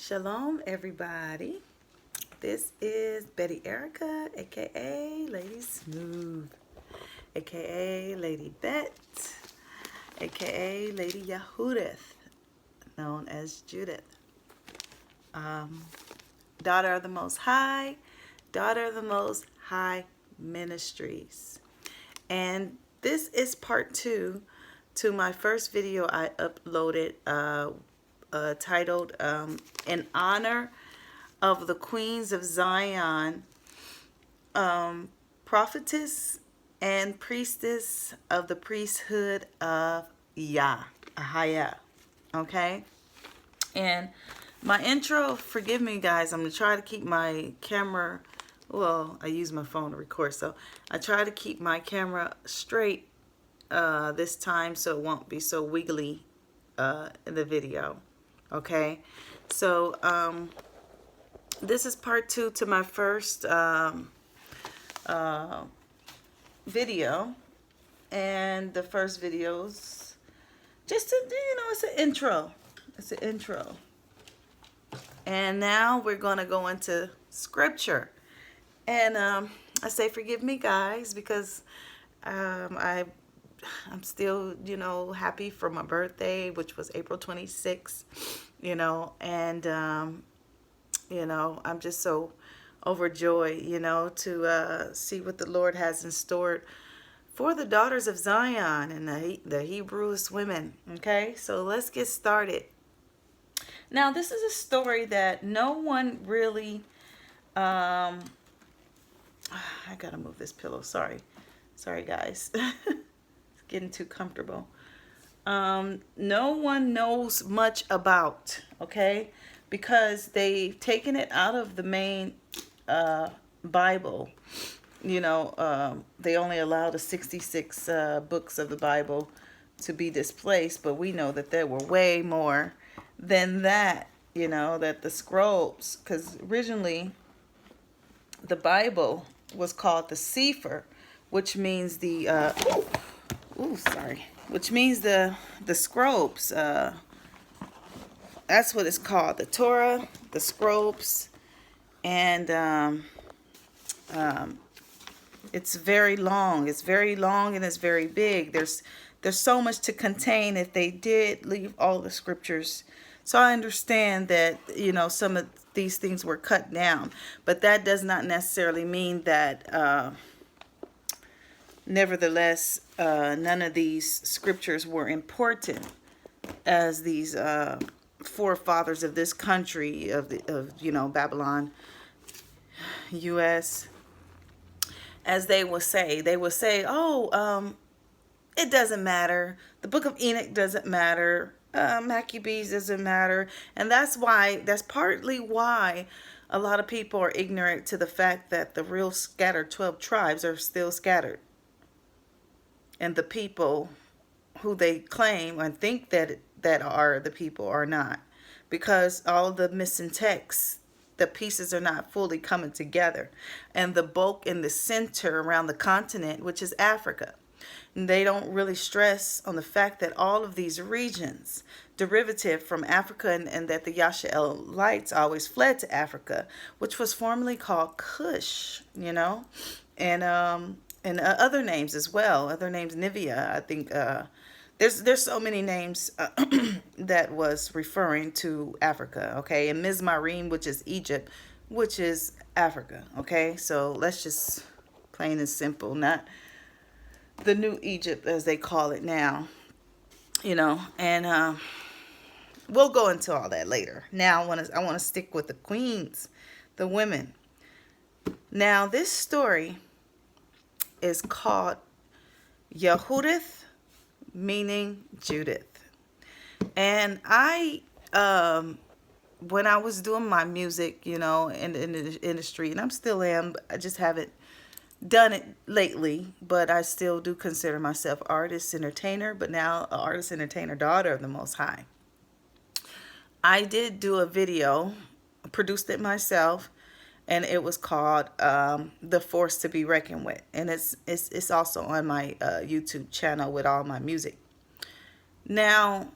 Shalom, everybody. This is Betty Erica, aka Lady Smooth, aka Lady Bet, aka Lady Yahudith, known as Judith. Daughter of the Most High, Daughter of the Most High Ministries. And this is part 2 to my first video I uploaded titled In Honor of the Queens of Zion Prophetess and Priestess of the Priesthood of Yashyah. Okay? And my intro, forgive me guys, I'm going to try to keep my camera, well, I use my phone to record, so I try to keep my camera straight this time so it won't be so wiggly in the video. Okay? So, this is part 2 to my first video, and the first video's just it's an intro. It's an intro. And now we're going to go into scripture. And I say forgive me guys because I'm still, happy for my birthday, which was April 26th, and I'm just so overjoyed, to see what the Lord has in store for the daughters of Zion and the Hebrews women. Okay, so let's get started. Now, this is a story that no one really, I gotta move this pillow. Sorry, guys. It's getting too comfortable. No one knows much about, okay? Because they've taken it out of the main Bible. They only allow the 66 books of the Bible to be displaced, but we know that there were way more than that, that the scrolls, because originally the Bible was called the Sefer, which means the, which means the scrolls, that's what it's called, the Torah, the scrolls, and it's very long. It's very long and it's very big. There's so much to contain if they did leave all the scriptures. So I understand that, some of these things were cut down, but that does not necessarily mean that, nevertheless, none of these scriptures were important as these forefathers of this country of Babylon, U.S., as they will say, oh, it doesn't matter. The book of Enoch doesn't matter. Maccabees doesn't matter. And that's partly why a lot of people are ignorant to the fact that the real scattered 12 tribes are still scattered. And the people who they claim and think that are the people are not. Because all the missing texts, the pieces are not fully coming together. And the bulk in the center around the continent, which is Africa, they don't really stress on the fact that all of these regions derivative from Africa, and that the Yashyah always fled to Africa, which was formerly called Cush, and other names as well, other names, Nivea, I think. There's so many names that was referring to Africa, okay? And Mizmarim, which is Egypt, which is Africa, okay? So let's just plain and simple, not the new Egypt as they call it now, and we'll go into all that later. Now I want to stick with the queens, the women. Now this story is called Yehudith, meaning Judith. And I, when I was doing my music, in the industry, and I'm still am, I just haven't done it lately, but I still do consider myself artist, entertainer, but now an artist, entertainer, daughter of the Most High. I did do a video, produced it myself, and it was called The Force to Be Reckoned With. And it's also on my YouTube channel with all my music. Now,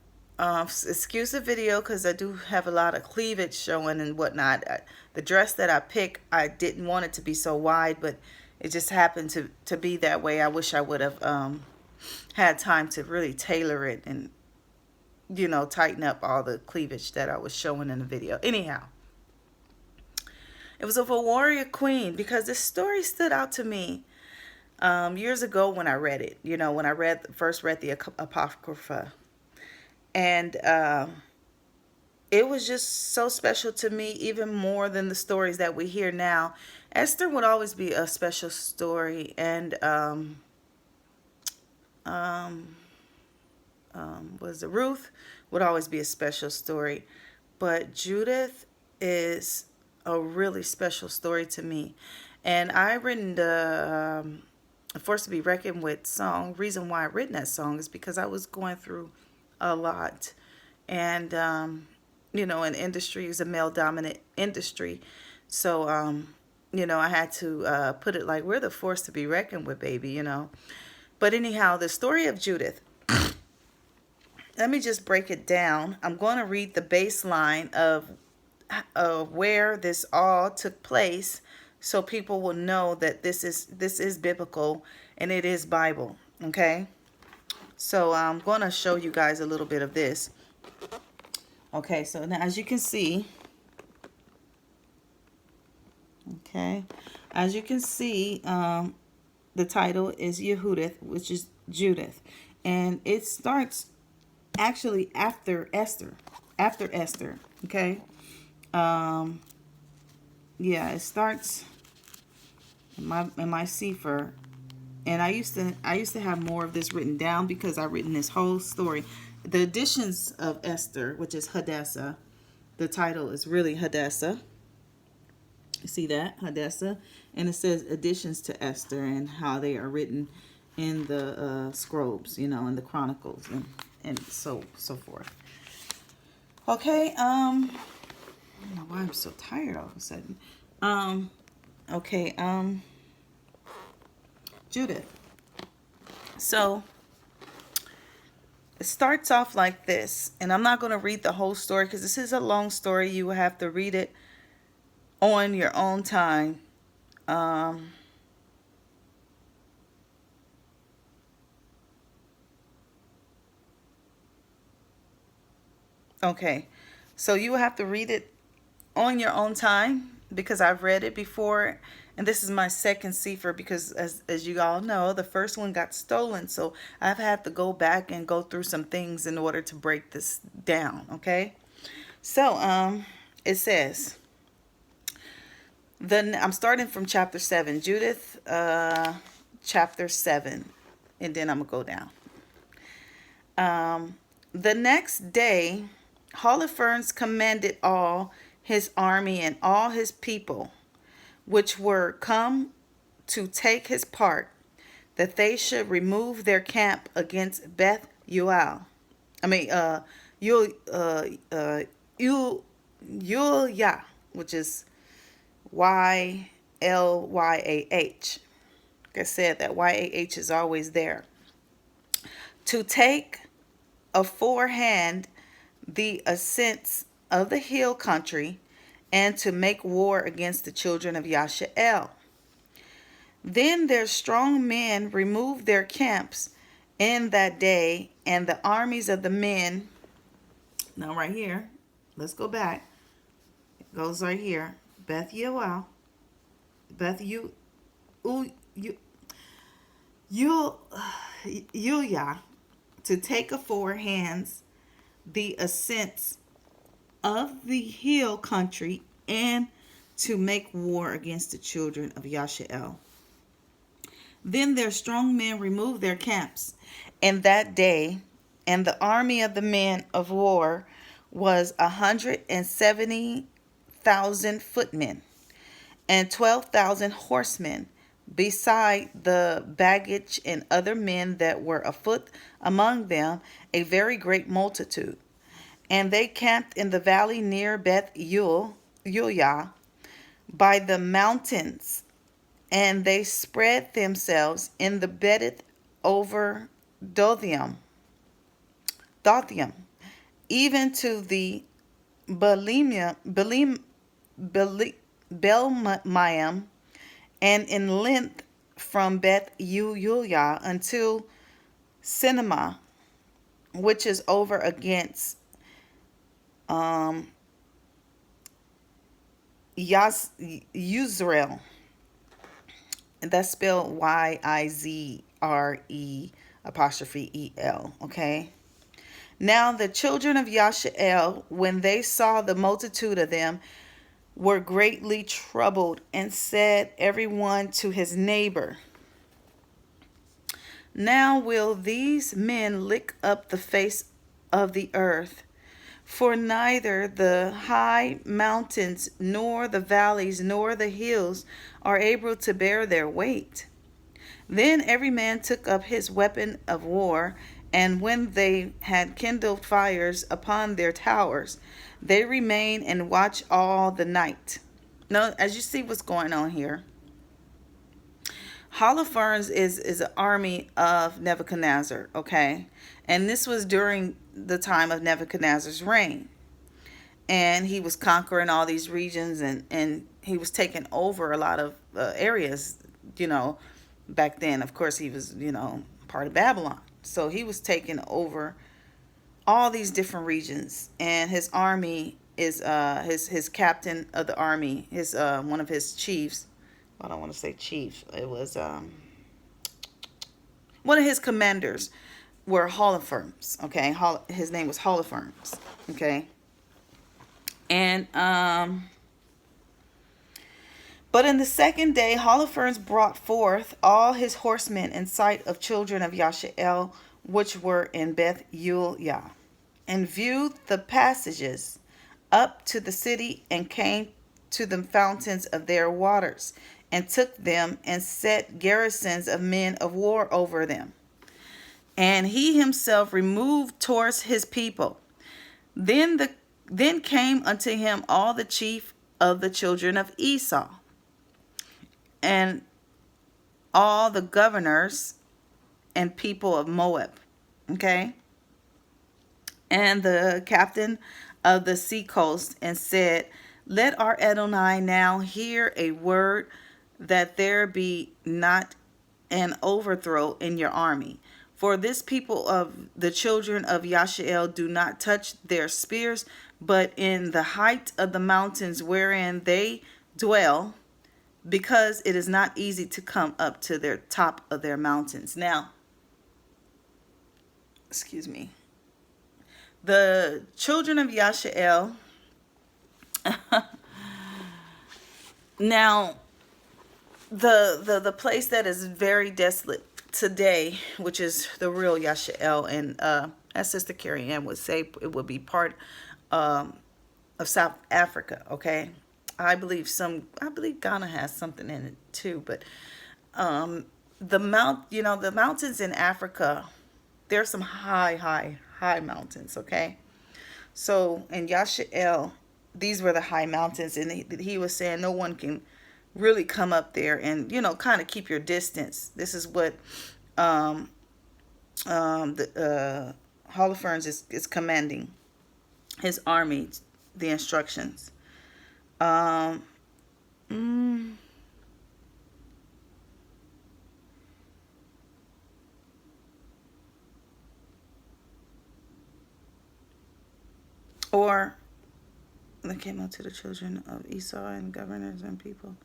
Excuse the video because I do have a lot of cleavage showing and whatnot. The dress that I picked, I didn't want it to be so wide, but it just happened to be that way. I wish I would have had time to really tailor it and, you know, tighten up all the cleavage that I was showing in the video. Anyhow, it was of a warrior queen because this story stood out to me years ago when I read it. You know, when I first read the Apocrypha. And it was just so special to me, even more than the stories that we hear now. Esther would always be a special story, and was it Ruth would always be a special story, but Judith is a really special story to me. And I written the Forced to Be Reckoned With song. Reason why I written that song is because I was going through a lot, and you know, an industry is a male dominant industry, so you know, I had to put it like, we're the force to be reckoned with, baby, you know. But anyhow, the story of Judith, let me just break it down. I'm going to read the baseline of where this all took place, so people will know that this is biblical and it is Bible. Okay, so I'm going to show you guys a little bit of this. Okay, so now as you can see, okay, as you can see, the title is Yehudith, which is Judith, and it starts actually after Esther. Okay, yeah, it starts in my Sefer. And I used to have more of this written down because I've written this whole story. The editions of Esther, which is Hadassah, the title is really Hadassah. You see that? Hadassah. And it says additions to Esther and how they are written in the scrolls, you know, in the chronicles and so forth. Okay, I don't know why I'm so tired all of a sudden. Okay, Judith. So it starts off like this, and I'm not going to read the whole story because this is a long story. You will have to read it on your own time. Okay, so you will have to read it on your own time because I've read it before, and this is my second Sefer because as you all know, the first one got stolen, so I've had to go back and go through some things in order to break this down. Okay, so it says, then I'm starting from chapter 7, Judith, chapter 7, and then I'm gonna go down. The next day Holofernes commanded all his army and all his people, which were come to take his part, that they should remove their camp against Beth Yual. Yulyah, which is Ylyah. Like I said, that YAH is always there. To take aforehand the ascents of the hill country, and to make war against the children of Yashyah. Then their strong men removed their camps in that day, and the armies of the men. Now right here, let's go back. It goes right here. Beth Yual, Beth Yulyah, to take aforehand the ascents of the hill country, and to make war against the children of Yashyah. Then their strong men removed their camps in that day, and the army of the men of war was 170,000 footmen and 12,000 horsemen, beside the baggage and other men that were afoot among them, a very great multitude. And they camped in the valley near Beth Yulyah by the mountains, and they spread themselves in the bedded over Dothium, even to the Belmayim, and in length from Beth Uyah until Cinema, which is over against Yisrael. That's spelled Yizre'. Okay. Now the children of Yashyah, when they saw the multitude of them, were greatly troubled, and said every one to his neighbor, now will these men lick up the face of the earth? For neither the high mountains, nor the valleys, nor the hills are able to bear their weight. Then every man took up his weapon of war, and when they had kindled fires upon their towers, they remained and watched all the night. Now, as you see what's going on here, Holofernes is an army of Nebuchadnezzar, okay? And this was during the time of Nebuchadnezzar's reign. And he was conquering all these regions, and he was taking over a lot of areas, back then. Of course, he was, part of Babylon. So he was taking over all these different regions. And his army is, his captain of the army, his one of his chiefs, I don't want to say chief. It was one of his commanders were Holofernes. Okay, his name was Holofernes. Okay, and but in the second day, Holofernes brought forth all his horsemen in sight of children of Yashyah, which were in Beth Uyah, and viewed the passages up to the city, and came to the fountains of their waters, and took them, and set garrisons of men of war over them. And he himself removed towards his people. Then came unto him all the chief of the children of Esau, and all the governors and people of Moab. Okay. And the captain of the sea coast, and said, let our Adonai now hear a word, that there be not an overthrow in your army. For this people of the children of Yashyah do not touch their spears, but in the height of the mountains wherein they dwell, because it is not easy to come up to their top of their mountains. Now, excuse me. The children of Yashyah, now, the place that is very desolate today, which is the real Yashyah, and as Sister Carrie Ann would say, it would be part of South Africa. Okay, I believe Ghana has something in it too, but the mountains in Africa, there's some high mountains. Okay, so in Yashyah, these were the high mountains, and he was saying no one can really come up there, and kind of keep your distance. This is what the Holofernes is commanding his army, the instructions. Or they came out to the children of Esau, and governors and people,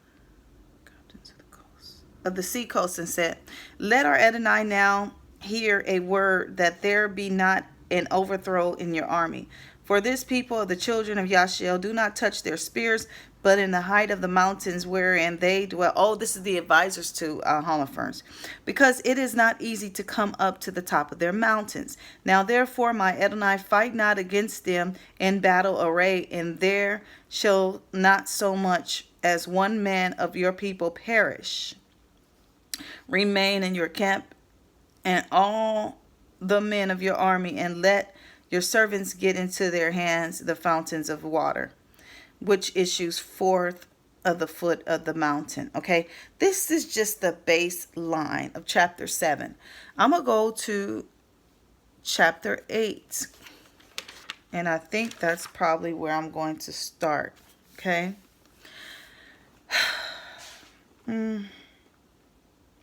captains of the coast, of the sea coast, and said, let our Adonai now hear a word, that there be not an overthrow in your army. For this people of the children of Yashyah do not touch their spears, but in the height of the mountains wherein they dwell. Oh, this is the advisors to Holofernes. Because it is not easy to come up to the top of their mountains. Now therefore, my Adonai, fight not against them in battle array, and there shall not so much as one man of your people perish. Remain in your camp, and all the men of your army, and let your servants get into their hands the fountains of water, which issues forth of the foot of the mountain. Okay, this is just the baseline of chapter 7. I'm going to go to chapter 8. And I think that's probably where I'm going to start. Okay.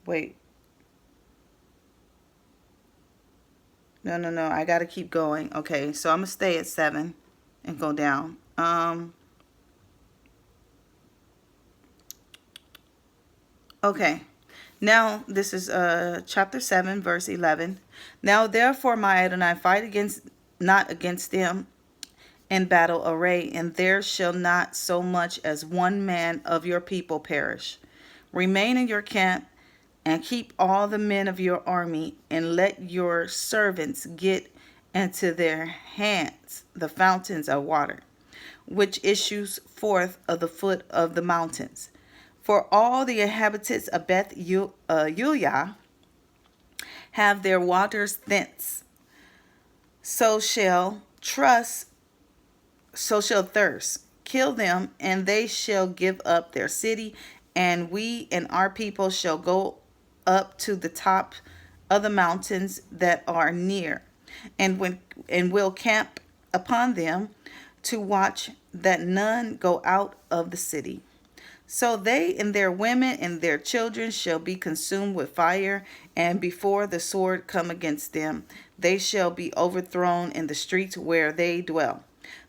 Wait. No. I got to keep going. Okay. So I'm going to stay at 7 and go down. Okay. Now, this is chapter 7, verse 11. Now, therefore, my Adonai, fight not against them in battle array, and there shall not so much as one man of your people perish. Remain in your camp, and keep all the men of your army, and let your servants get into their hands the fountains of water, which issues forth of the foot of the mountains. For all the inhabitants of Beth Yashyah have their waters thence. So shall thirst. Kill them, and they shall give up their city, and we and our people shall go up to the top of the mountains that are near, and will camp upon them to watch that none go out of the city. So they and their women and their children shall be consumed with fire, and before the sword come against them, they shall be overthrown in the streets where they dwell.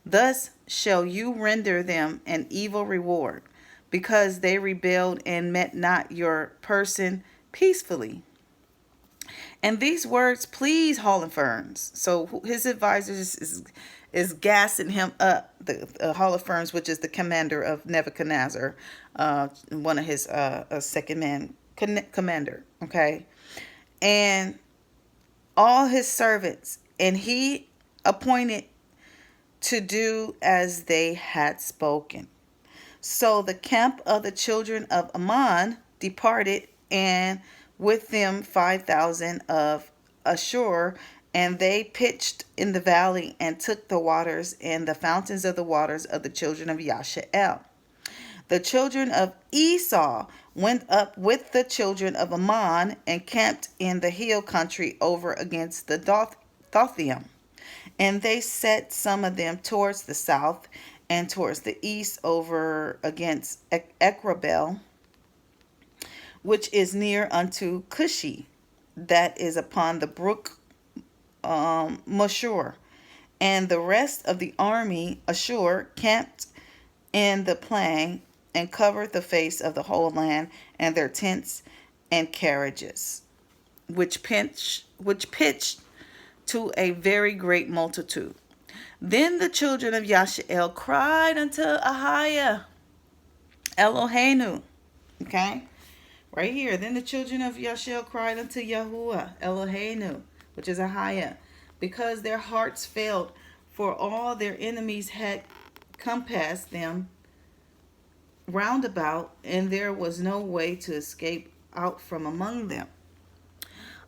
Thus shall you render them an evil reward, because they rebelled and met not your person peacefully. And these words please Holofernes. So his advisors is gassing him up. The Holofernes, which is the commander of Nebuchadnezzar, one of his second man commander. Okay, and all his servants, and he appointed to do as they had spoken. So the camp of the children of Ammon departed, and with them 5,000 of Ashur, and they pitched in the valley and took the waters and the fountains of the waters of the children of Yashyah. The children of Esau went up with the children of Ammon and camped in the hill country over against the Dothaim. And they set some of them towards the south and towards the east over against Ekrabel, which is near unto Cushi, that is upon the brook Mashur. And the rest of the army Ashur camped in the plain and covered the face of the whole land, and their tents and carriages, which pitched to a very great multitude. Then the children of Yashyah cried unto Yashyah Eloheinu. Okay, right here. Then the children of Yashyah cried unto Yahuwah Eloheinu, which is Yashyah, because their hearts failed, for all their enemies had compassed them round about, and there was no way to escape out from among them.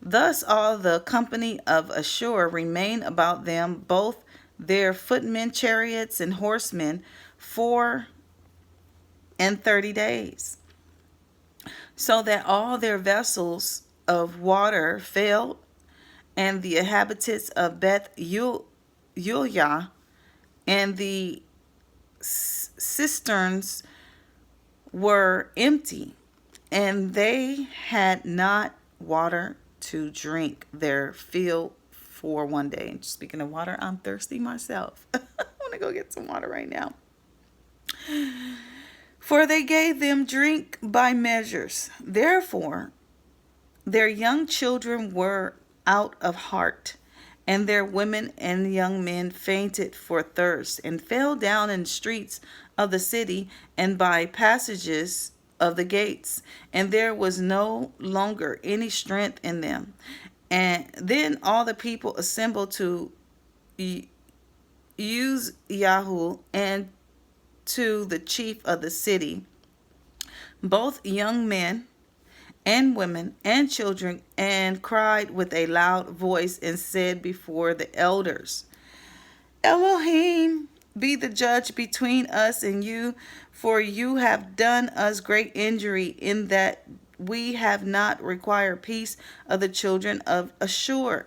Thus all the company of Ashur remained about them, both their footmen, chariots, and horsemen, 34 days, so that all their vessels of water failed, and the inhabitants of Beth Yashyah and the cisterns were empty, and they had not water to drink their fill for one day. And speaking of water, I'm thirsty myself. I want to go get some water right now. For they gave them drink by measures. Therefore, their young children were out of heart, and their women and young men fainted for thirst, and fell down in the streets of the city and by passages of the gates, and there was no longer any strength in them. And then all the people assembled to use Yahoo and to the chief of the city, both young men and women and children, and cried with a loud voice and said before the elders, Elohim, be the judge between us and you, for you have done us great injury in that we have not required peace of the children of Ashur.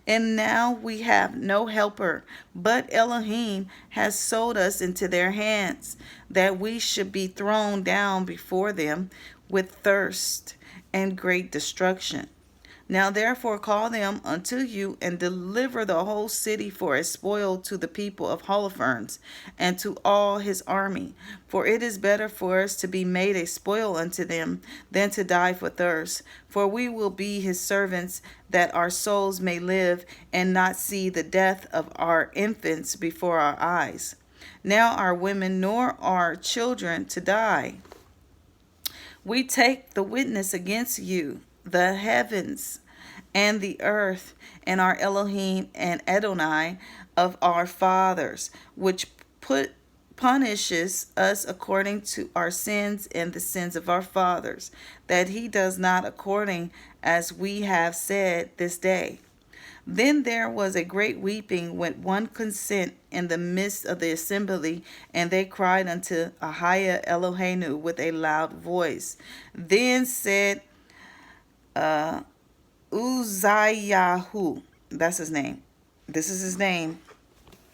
And now we have no helper, but Elohim has sold us into their hands, that we should be thrown down before them with thirst and great destruction. Now therefore call them unto you, and deliver the whole city for a spoil to the people of Holofernes, and to all his army. For it is better for us to be made a spoil unto them, than to die for thirst. For we will be his servants, that our souls may live, and not see the death of our infants before our eyes. Now our women nor our children to die. We take the witness against you, the heavens and the earth, and our Elohim and Adonai of our fathers, which punishes us according to our sins and the sins of our fathers, that he does not according as we have said this day. Then there was a great weeping with one consent in the midst of the assembly, and they cried unto Yashyah Eloheinu with a loud voice. Then said Uzziyahu, that's his name. This is his name,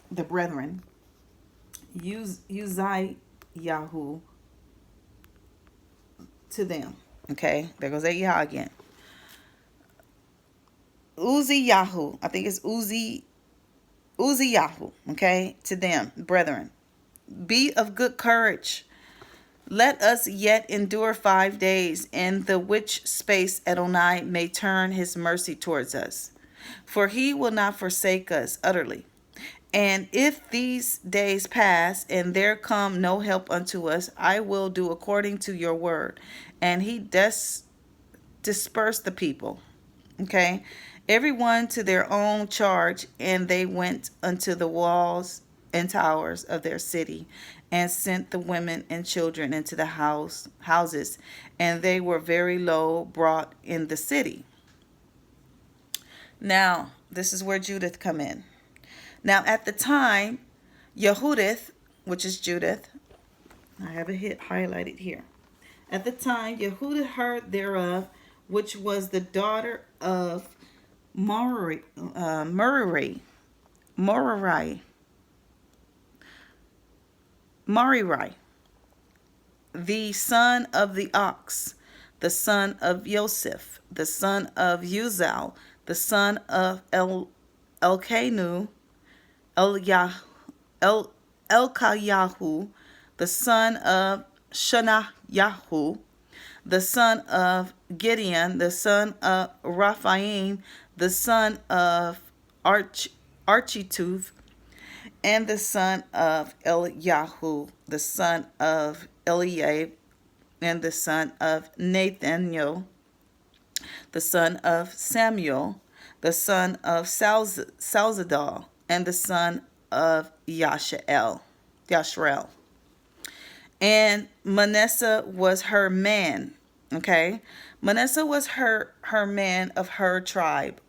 the brethren. Uzziyahu to them. Okay, there goes Yah again. Uzziyahu, I think it's Uzziyahu, okay, to them, brethren. Be of good courage. Let us yet endure 5 days, in the which space Adonai may turn his mercy towards us. For he will not forsake us utterly. And if these days pass, and there come no help unto us, I will do according to your word. And he dispersed the people. Okay. Everyone to their own charge, and they went unto the walls and towers of their city, and sent the women and children into the houses, and they were very low brought in the city. Now, this is where Judith come in. Now, at the time, Yehudith, which is Judith, I have it highlighted here. At the time, Yehudith heard thereof, which was the daughter of Merari, the son of the ox, the son of Joseph, the son of Uzal, the son of Elkayahu, the son of Shanayahu, the son of Gideon, the son of Raphaim, the son of Archituv, and the son of Eliyahu, the son of Eliab, and the son of Nathaniel, the son of Samuel, the son of Salzadal, and the son of Yashreel. And Manasseh was her man. Okay, Manasseh was her man of her tribe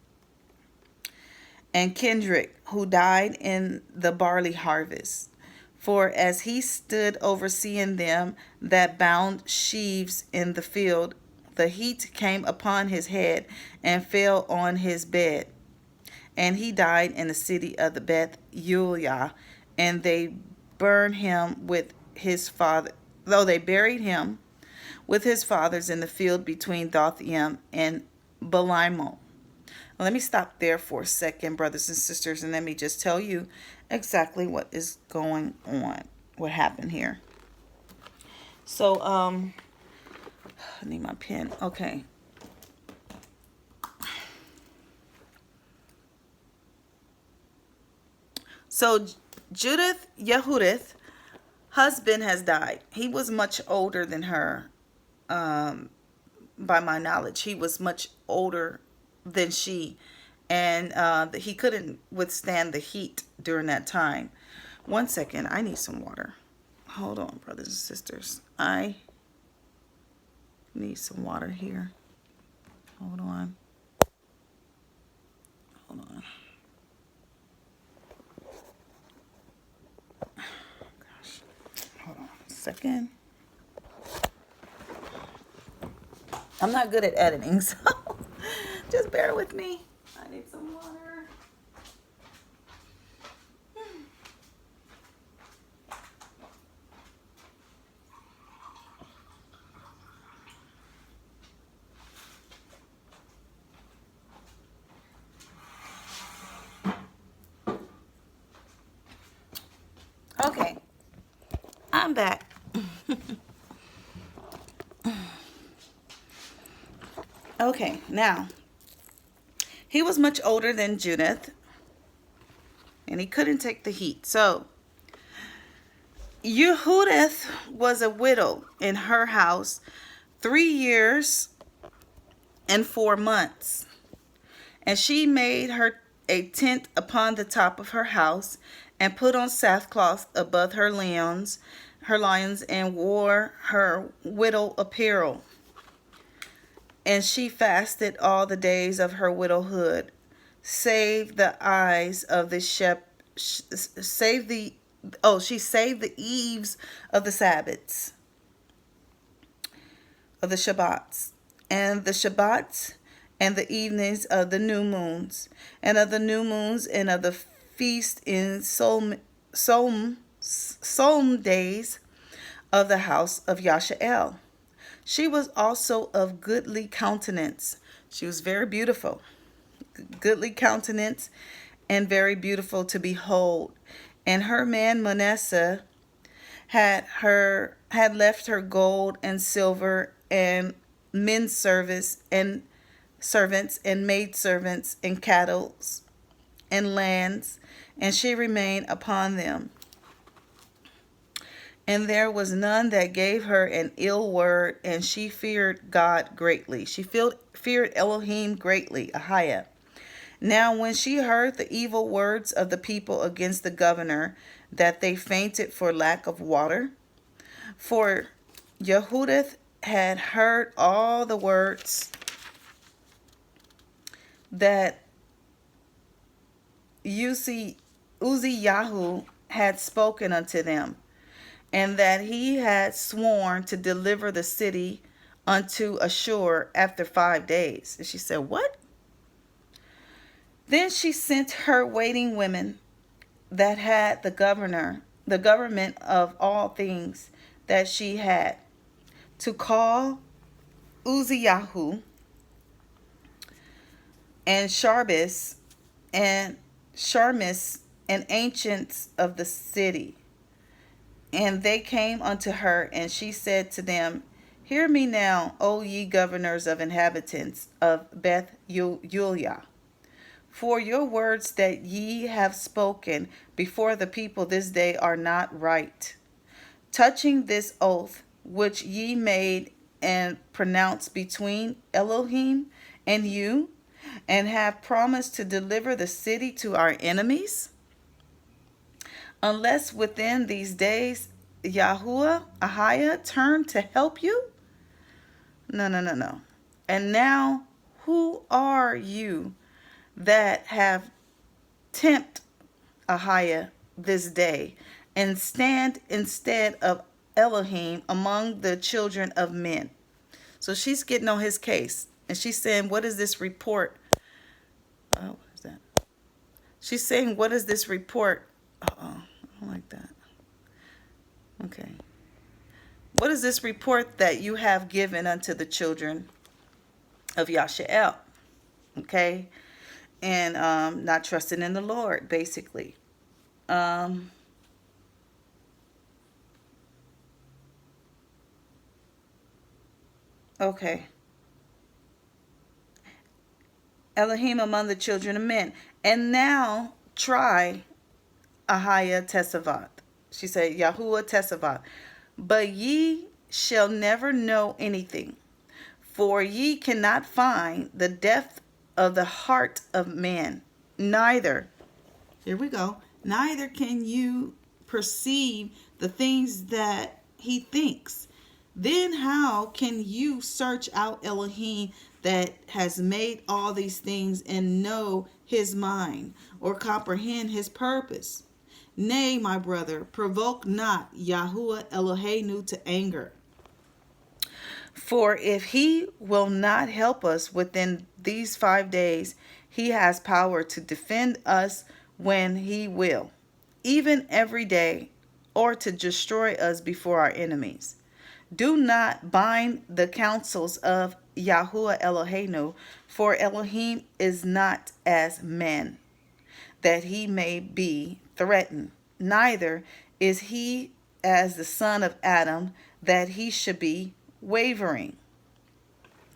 and kindred, who died in the barley harvest. For as he stood overseeing them that bound sheaves in the field, the heat came upon his head and fell on his bed. And he died in the city of the Beth Uliah, and they burned him with his father, though they buried him with his fathers in the field between Dothaim and Belimo. Let me stop there for a second, brothers and sisters, and let me just tell you exactly what is going on, what happened here. So, I need my pen. Okay. So, Yehudith, husband has died. He was much older than her, by my knowledge. He was much older than she, and he couldn't withstand the heat during that time. 1 second, I need some water. Hold on, brothers and sisters. I need some water here. Hold on. Gosh. Hold on a second. I'm not good at editing, so just bear with me. I need some water. I'm back. Okay, now, he was much older than Judith, and he couldn't take the heat. So, Yehudith was a widow in her house 3 years and 4 months. And she made her a tent upon the top of her house, and put on sackcloth above her lions, and wore her widow apparel. And she fasted all the days of her widowhood, save the eyes of the save the she saved the eves of the Sabbaths, of the Shabbats, and the Shabbats, and the evenings of the new moons, and of the new moons, and of the feast in solemn days of the house of Yashyah. She was also of goodly countenance. She was very beautiful, goodly countenance, and very beautiful to behold. And her man Manasseh had left her gold and silver, and men servants and maidservants, and cattle and lands, and she remained upon them. And there was none that gave her an ill word, and she feared God greatly. She feared Elohim greatly, Yashyah. Now when she heard the evil words of the people against the governor, that they fainted for lack of water, for Yehudith had heard all the words that Uzziyahu had spoken unto them, and that he had sworn to deliver the city unto Ashur after 5 days. And she said, what? Then she sent her waiting women that had the government of all things that she had, to call Uzziyahu and Sharmis and ancients of the city. And they came unto her, and she said to them, hear me now, O ye governors of inhabitants of Beth Julia. For your words that ye have spoken before the people this day are not right, touching this oath which ye made and pronounced between Elohim and you, and have promised to deliver the city to our enemies, unless within these days Yashyah turn to help you? No. And now who are you that have tempt Yashyah this day, and stand instead of Elohim among the children of men? So she's getting on his case, and she's saying, what is this report? Oh, what is that? She's saying, what is this report? I don't like that. Okay. What is this report that you have given unto the children of Yashyah? Okay. And not trusting in the Lord, basically. Okay. Elohim among the children of men. And now try Yashyah Tesavat. She said, Yahuwah Tesavat. But ye shall never know anything, for ye cannot find the depth of the heart of man. Neither, here we go, neither can you perceive the things that he thinks. Then how can you search out Elohim that has made all these things, and know his mind, or comprehend his purpose? Nay, my brother, provoke not Yahuwah Eloheinu to anger. For if he will not help us within these 5 days, he has power to defend us when he will, even every day, or to destroy us before our enemies. Do not bind the counsels of Yahuwah Eloheinu, for Elohim is not as man, that he may be threatened, neither is he as the son of Adam, that he should be wavering.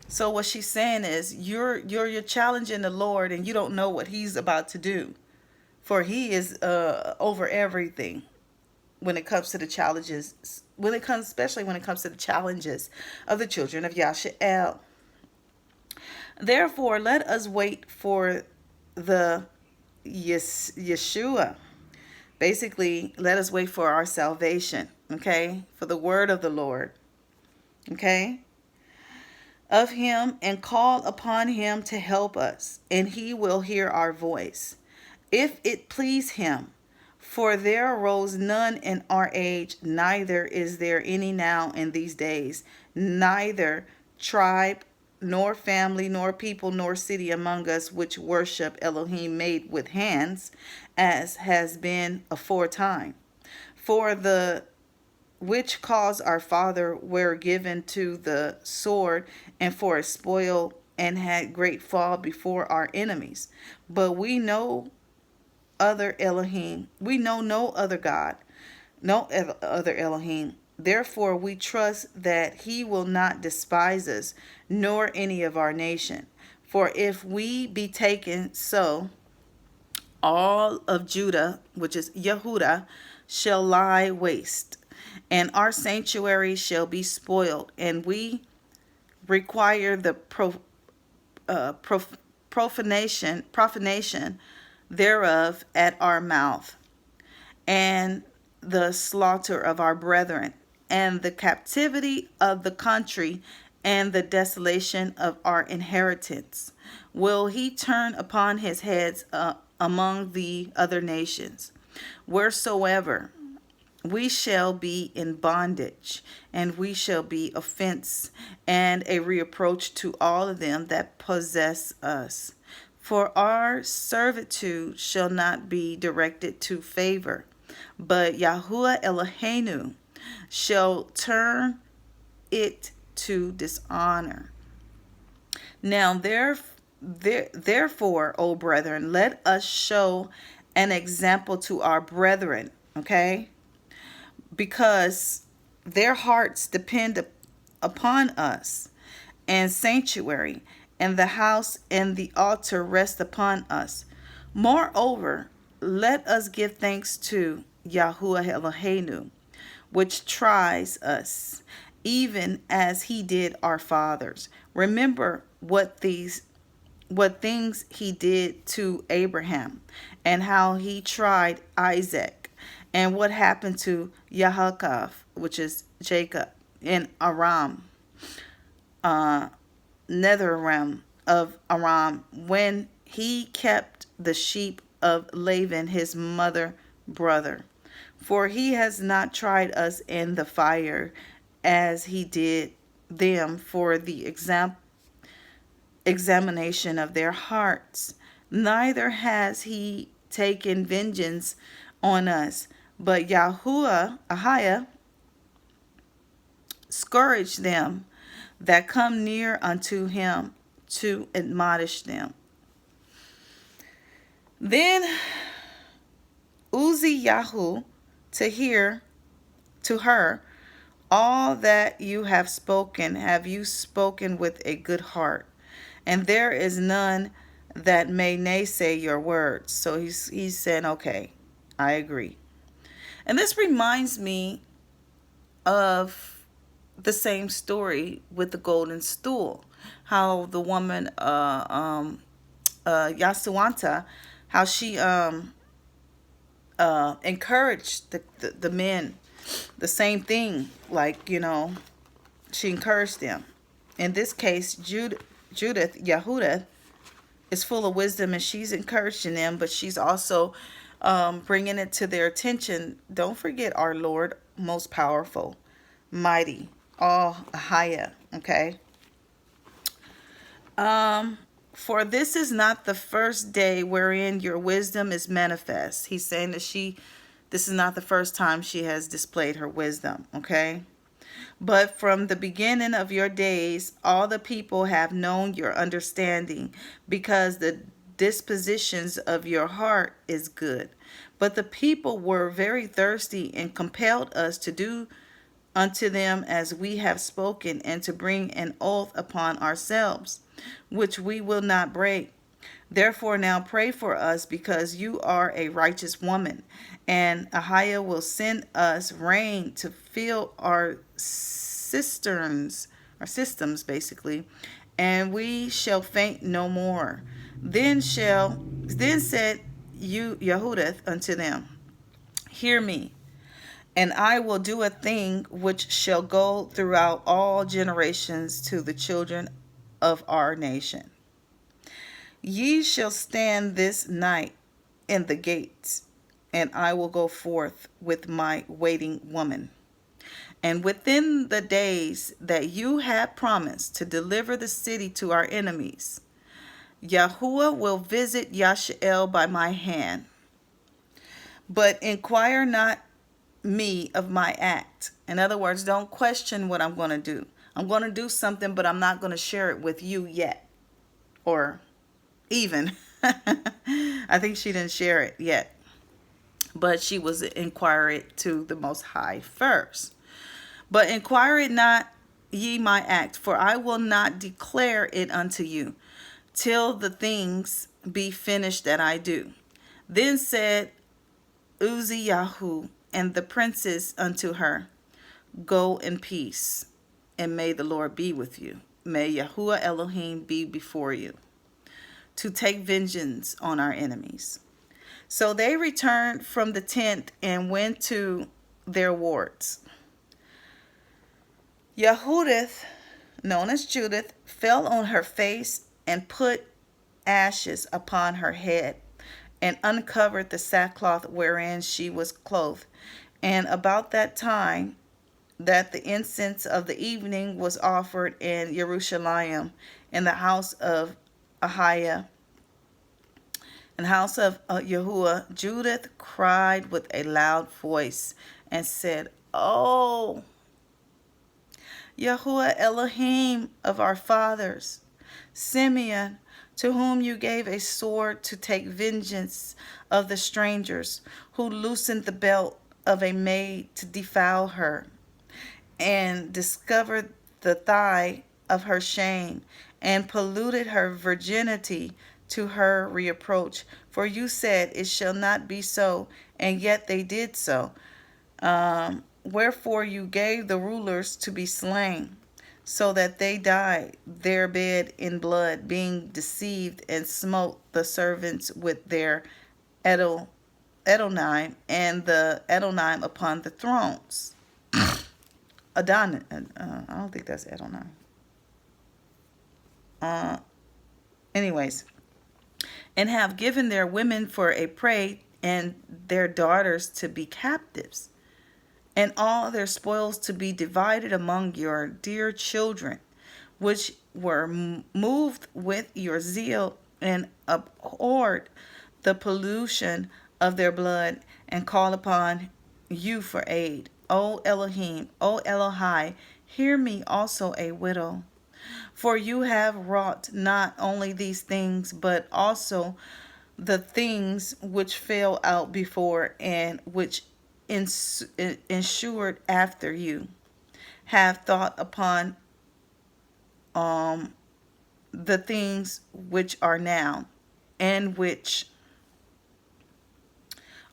So what she's saying is you're challenging the Lord and you don't know what he's about to do. For he is over everything when it comes to the challenges, especially when it comes to the challenges of the children of Yashyah. Therefore, let us wait for the Yeshua. Basically, let us wait for our salvation, okay? For the word of the Lord, okay? Of him, and call upon him to help us, and he will hear our voice, if it please him. For there arose none in our age, neither is there any now in these days, neither tribe, nor family, nor people, nor city among us which worship Elohim made with hands, as has been aforetime. For the which cause our father were given to the sword, and for a spoil, and had great fall before our enemies. But we know other Elohim. We know no other God, no other Elohim. Therefore we trust that he will not despise us, nor any of our nation. For if we be taken, so all of Judah, which is Yehudah, shall lie waste, and our sanctuary shall be spoiled, and we require the profanation thereof at our mouth, and the slaughter of our brethren, and the captivity of the country, and the desolation of our inheritance, will he turn upon his heads among the other nations, wheresoever we shall be in bondage, and we shall be offense and a reproach to all of them that possess us. For our servitude shall not be directed to favor, but Yahuwah Eloheinu shall turn it to dishonor. Now therefore, O brethren, let us show an example to our brethren, okay? Because their hearts depend upon us, and sanctuary, and the house and the altar rest upon us. Moreover, let us give thanks to Yahuwah Eloheinu, which tries us, even as he did our fathers. Remember what things he did to Abraham, and how he tried Isaac, and what happened to Yaakov, which is Jacob, in Aram, Netherram of Aram, when he kept the sheep of Laban his mother brother. For he has not tried us in the fire, as he did them for the examination of their hearts. Neither has he taken vengeance on us, but Yahuwah Ahiah scourged them that come near unto him, to admonish them. Then Uzziyahu to her, all that you have you spoken with a good heart, and there is none that may naysay your words. So he's saying, okay, I agree. And this reminds me of the same story with the golden stool, how the woman Yasawanta, how she encouraged the men, the same thing, like, she encouraged them. In this case, Judith Yahudah is full of wisdom, and she's encouraging them, but she's also bringing it to their attention. Don't forget our Lord, most powerful, mighty, all Ahaya, okay? For this is not the first day wherein your wisdom is manifest. He's saying that this is not the first time she has displayed her wisdom, okay? But from the beginning of your days, all the people have known your understanding, because the dispositions of your heart is good. But the people were very thirsty and compelled us to do unto them as we have spoken, and to bring an oath upon ourselves, which we will not break. Therefore now pray for us, because you are a righteous woman, and Yashyah will send us rain to fill our cisterns, our systems basically, and we shall faint no more. Then said you Yehudith unto them, Hear me, and I will do a thing which shall go throughout all generations to the children of our nation. Ye shall stand this night in the gates, and I will go forth with my waiting woman. And within the days that you have promised to deliver the city to our enemies, Yahuwah will visit Yashyah by my hand. But inquire not me of my act. In other words, don't question what I'm going to do. I'm going to do something, but I'm not going to share it with you yet. Or even, I think she didn't share it yet. But she was inquire it to the Most High first. But inquire it not ye my act, for I will not declare it unto you, till the things be finished that I do. Then said Uzziyahu and the princes unto her, Go in peace, and may the Lord be with you. May Yahuwah Elohim be before you, to take vengeance on our enemies. So they returned from the tent and went to their wards. Yehudith, known as Judith, fell on her face and put ashes upon her head, and uncovered the sackcloth wherein she was clothed. And about that time that the incense of the evening was offered in Jerusalem, in the house of Yashyah, in the house of Yahuwah, Judith cried with a loud voice and said, Oh, Yahuwah Elohim of our fathers, Simeon, to whom you gave a sword to take vengeance of the strangers, who loosened the belt of a maid to defile her, and discovered the thigh of her shame, and polluted her virginity to her reproach. For you said, It shall not be so, and yet they did so. Wherefore you gave the rulers to be slain, so that they died their bed in blood, being deceived, and smote the servants with their Edonim, and the Edonim upon the thrones. I don't think that's Edonim. Anyways, and have given their women for a prey, and their daughters to be captives, and all their spoils to be divided among your dear children, which were moved with your zeal, and abhorred the pollution of their blood, and call upon you for aid. O Elohim, O Elohai, hear me also a widow. For you have wrought not only these things, but also the things which fell out before, and which ensured after you, have thought upon the things which are now, and which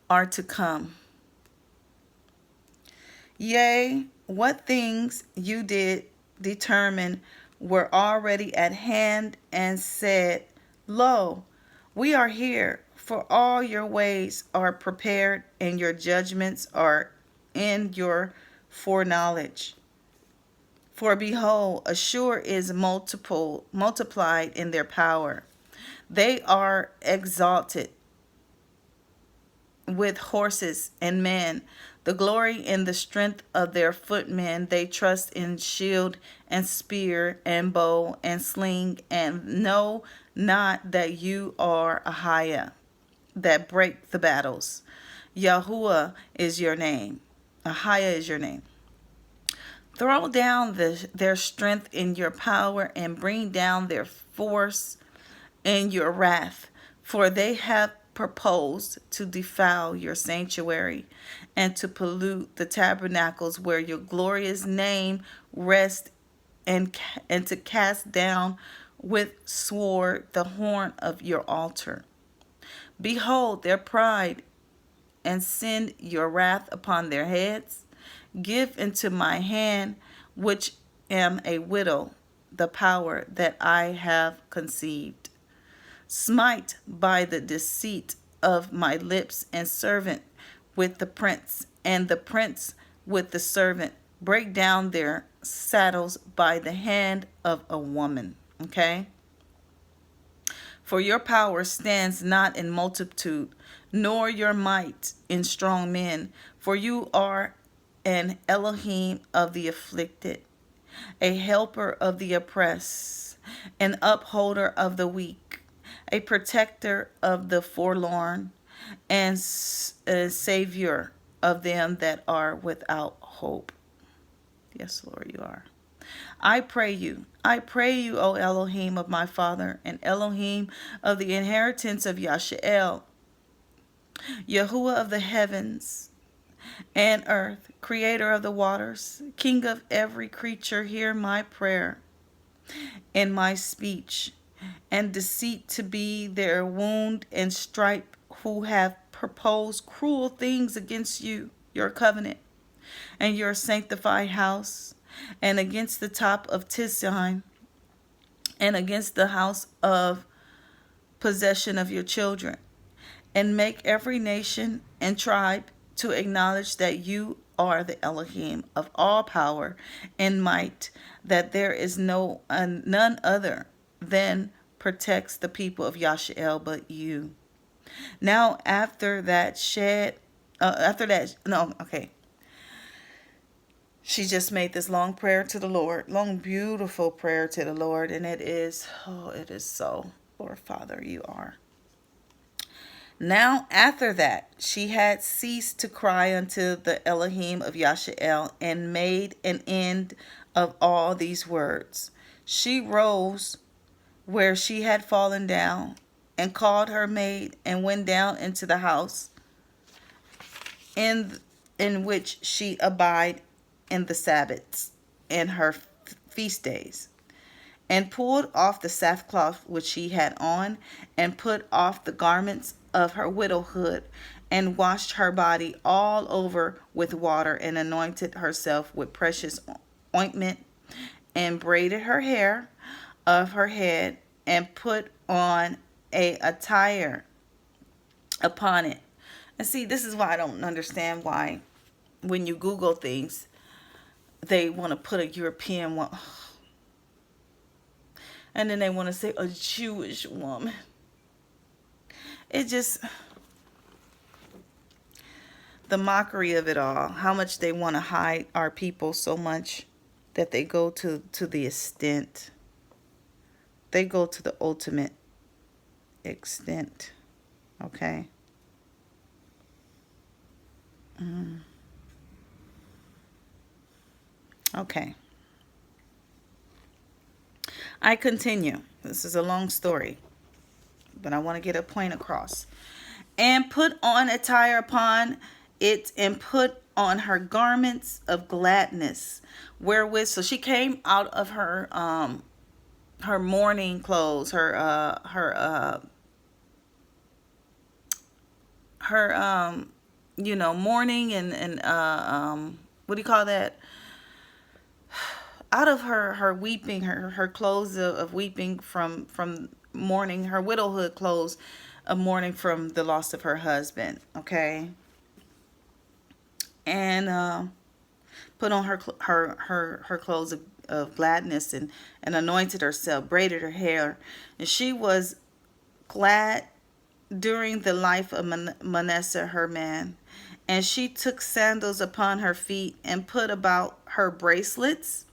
are to come. Yea, what things you did determine were already at hand, and said, Lo, we are here, for all your ways are prepared, and your judgments are in your foreknowledge. For behold, Ashur is multiplied in their power. They are exalted with horses and men. The glory in the strength of their footmen. They trust in shield and spear and bow and sling, and know not that you are Yashyah, that break the battles. Yahuwah is your name. Yashyah is your name. Throw down their strength in your power, and bring down their force in your wrath. For they have proposed to defile your sanctuary and to pollute the tabernacles where your glorious name rests, and to cast down with sword the horn of your altar. Behold their pride, and send your wrath upon their heads. Give into my hand, which am a widow, the power that I have conceived. Smite by the deceit of my lips, and servant with the prince, and the prince with the servant. Break down their saddles by the hand of a woman. Okay? For your power stands not in multitude, nor your might in strong men. For you are an Elohim of the afflicted, a helper of the oppressed, an upholder of the weak, a protector of the forlorn, and a savior of them that are without hope. Yes, Lord, you are. I pray you, O Elohim of my father, and Elohim of the inheritance of Yashyah, Yahuwah of the heavens and earth, creator of the waters, king of every creature, hear my prayer and my speech, and deceit to be their wound and stripe, who have proposed cruel things against you, your covenant, and your sanctified house, and against the top of Tizon, and against the house of possession of your children, and make every nation and tribe to acknowledge that you are the Elohim of all power and might, that there is none other than protects the people of Yashyah but you. Now after that she just made this long prayer to the Lord, long beautiful prayer to the Lord, and it is so. Lord Father, you are. Now after that she had ceased to cry unto the Elohim of Yashyah, and made an end of all these words. She rose where she had fallen down, and called her maid, and went down into the house in which she abide in the Sabbaths and her feast days, and pulled off the sackcloth which she had on, and put off the garments of her widowhood, and washed her body all over with water, and anointed herself with precious ointment, and braided her hair of her head, and put on a attire upon it. And see, this is why I don't understand why when you Google things, they want to put a European one, and then they want to say a Jewish woman. It just, the mockery of it all, how much they want to hide our people so much that they go to the extent, they go to the ultimate extent, okay? Okay. I continue. This is a long story, but I want to get a point across. And put on attire upon it, and put on her garments of gladness, wherewith, so she came out of her mourning clothes, her mourning and what do you call that? Out of her weeping, her clothes of weeping from mourning, her widowhood clothes of mourning from the loss of her husband, okay? And put on her clothes of gladness, and anointed herself, braided her hair. And she was glad during the life of Manasseh her man. And she took sandals upon her feet, and put about her bracelets.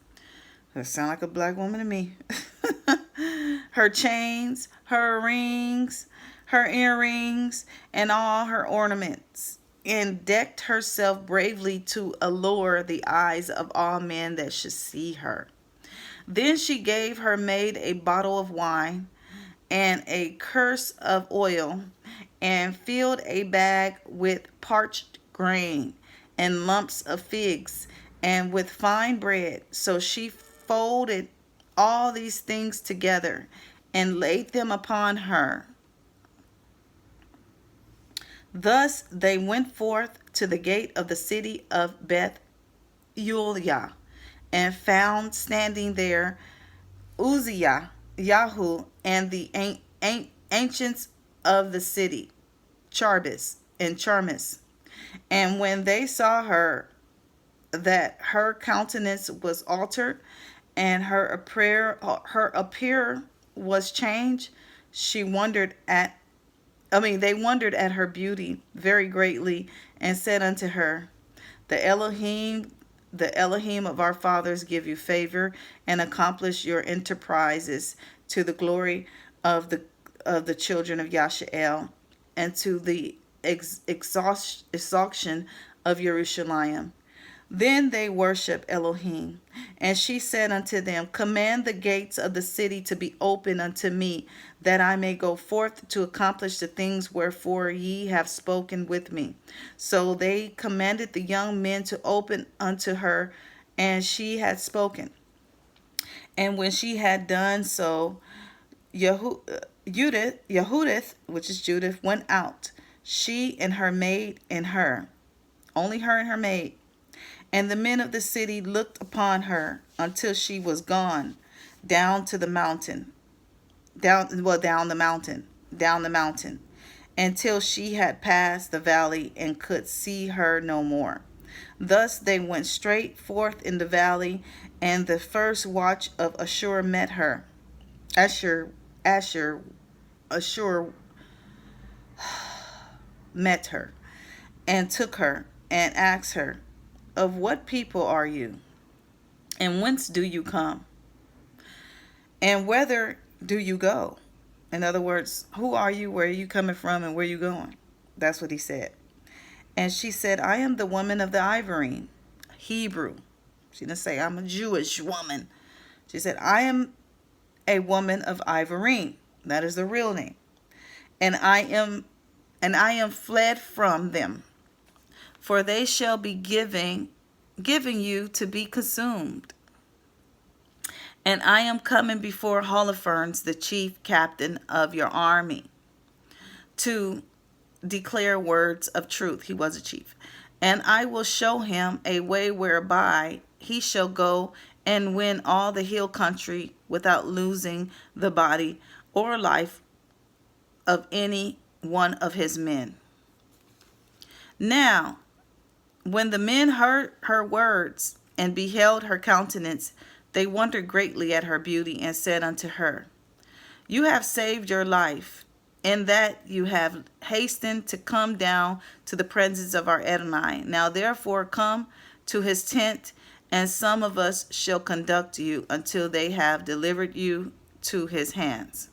That sound like a black woman to me. Her chains, her rings, her earrings, and all her ornaments, and decked herself bravely to allure the eyes of all men that should see her. Then she gave her maid a bottle of wine, and a cruse of oil, and filled a bag with parched grain and lumps of figs and with fine bread. So she folded all these things together and laid them upon her. Thus they went forth to the gate of the city of Beth Yuliah, and found standing there Uzziah, Yahu, and the ancients of the city, Charbis and Charmis. And when they saw her, that her countenance was altered, and her appear was changed, she wondered at they wondered at her beauty very greatly, and said unto her, The Elohim of our fathers give you favor and accomplish your enterprises to the glory of the children of Yashyah, and to the exhaustion of Jerusalem. Then they worship Elohim. And she said unto them, Command the gates of the city to be open unto me, that I may go forth to accomplish the things wherefore ye have spoken with me. So they commanded the young men to open unto her, and she had spoken. And when she had done so, Yehudith, which is Judith, went out, she and her maid and her, only her and her maid. And the men of the city looked upon her until she was gone down to the mountain, down the mountain, until she had passed the valley and could see her no more. Thus they went straight forth in the valley, and the first watch of Ashur met her. Ashur met her, and took her, and asked her, Of what people are you? And whence do you come? And whither do you go? In other words, who are you, where are you coming from, and where are you going? That's what he said. And she said, I am the woman of the Ivorine, Hebrew. She didn't say, I'm a Jewish woman. She said, I am a woman of Ivorine. That is the real name. And I am fled from them, for they shall be giving you to be consumed. And I am coming before Holofernes, the chief captain of your army, to declare words of truth. He was a chief. And I will show him a way whereby he shall go and win all the hill country without losing the body or life of any one of his men. Now, when the men heard her words and beheld her countenance, they wondered greatly at her beauty, and said unto her, You have saved your life, in that you have hastened to come down to the presence of our Adonai. Now therefore come to his tent, and some of us shall conduct you until they have delivered you to his hands.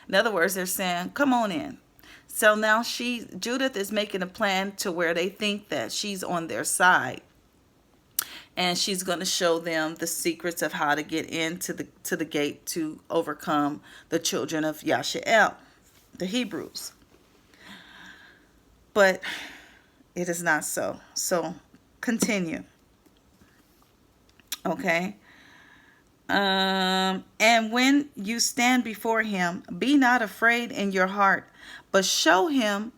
In other words, they're saying, come on in. So now Judith is making a plan to where they think that she's on their side. And she's going to show them the secrets of how to get into the gate to overcome the children of Yashyah, the Hebrews. But it is not so. So continue. Okay. And when you stand before him, be not afraid in your heart, but show him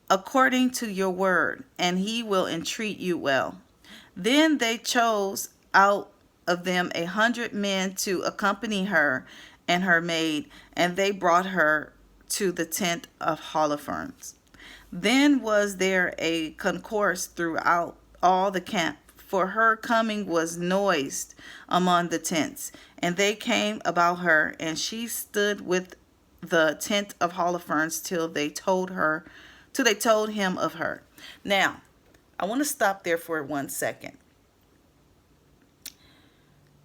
according to your word, and he will entreat you well. Then they chose out of them 100 men to accompany her and her maid, and they brought her to the tent of Holofernes. Then was there a concourse throughout all the camp, for her coming was noised among the tents. And they came about her, and she stood with the tent of Holofernes till they told him of her. Now, I want to stop there for 1 second.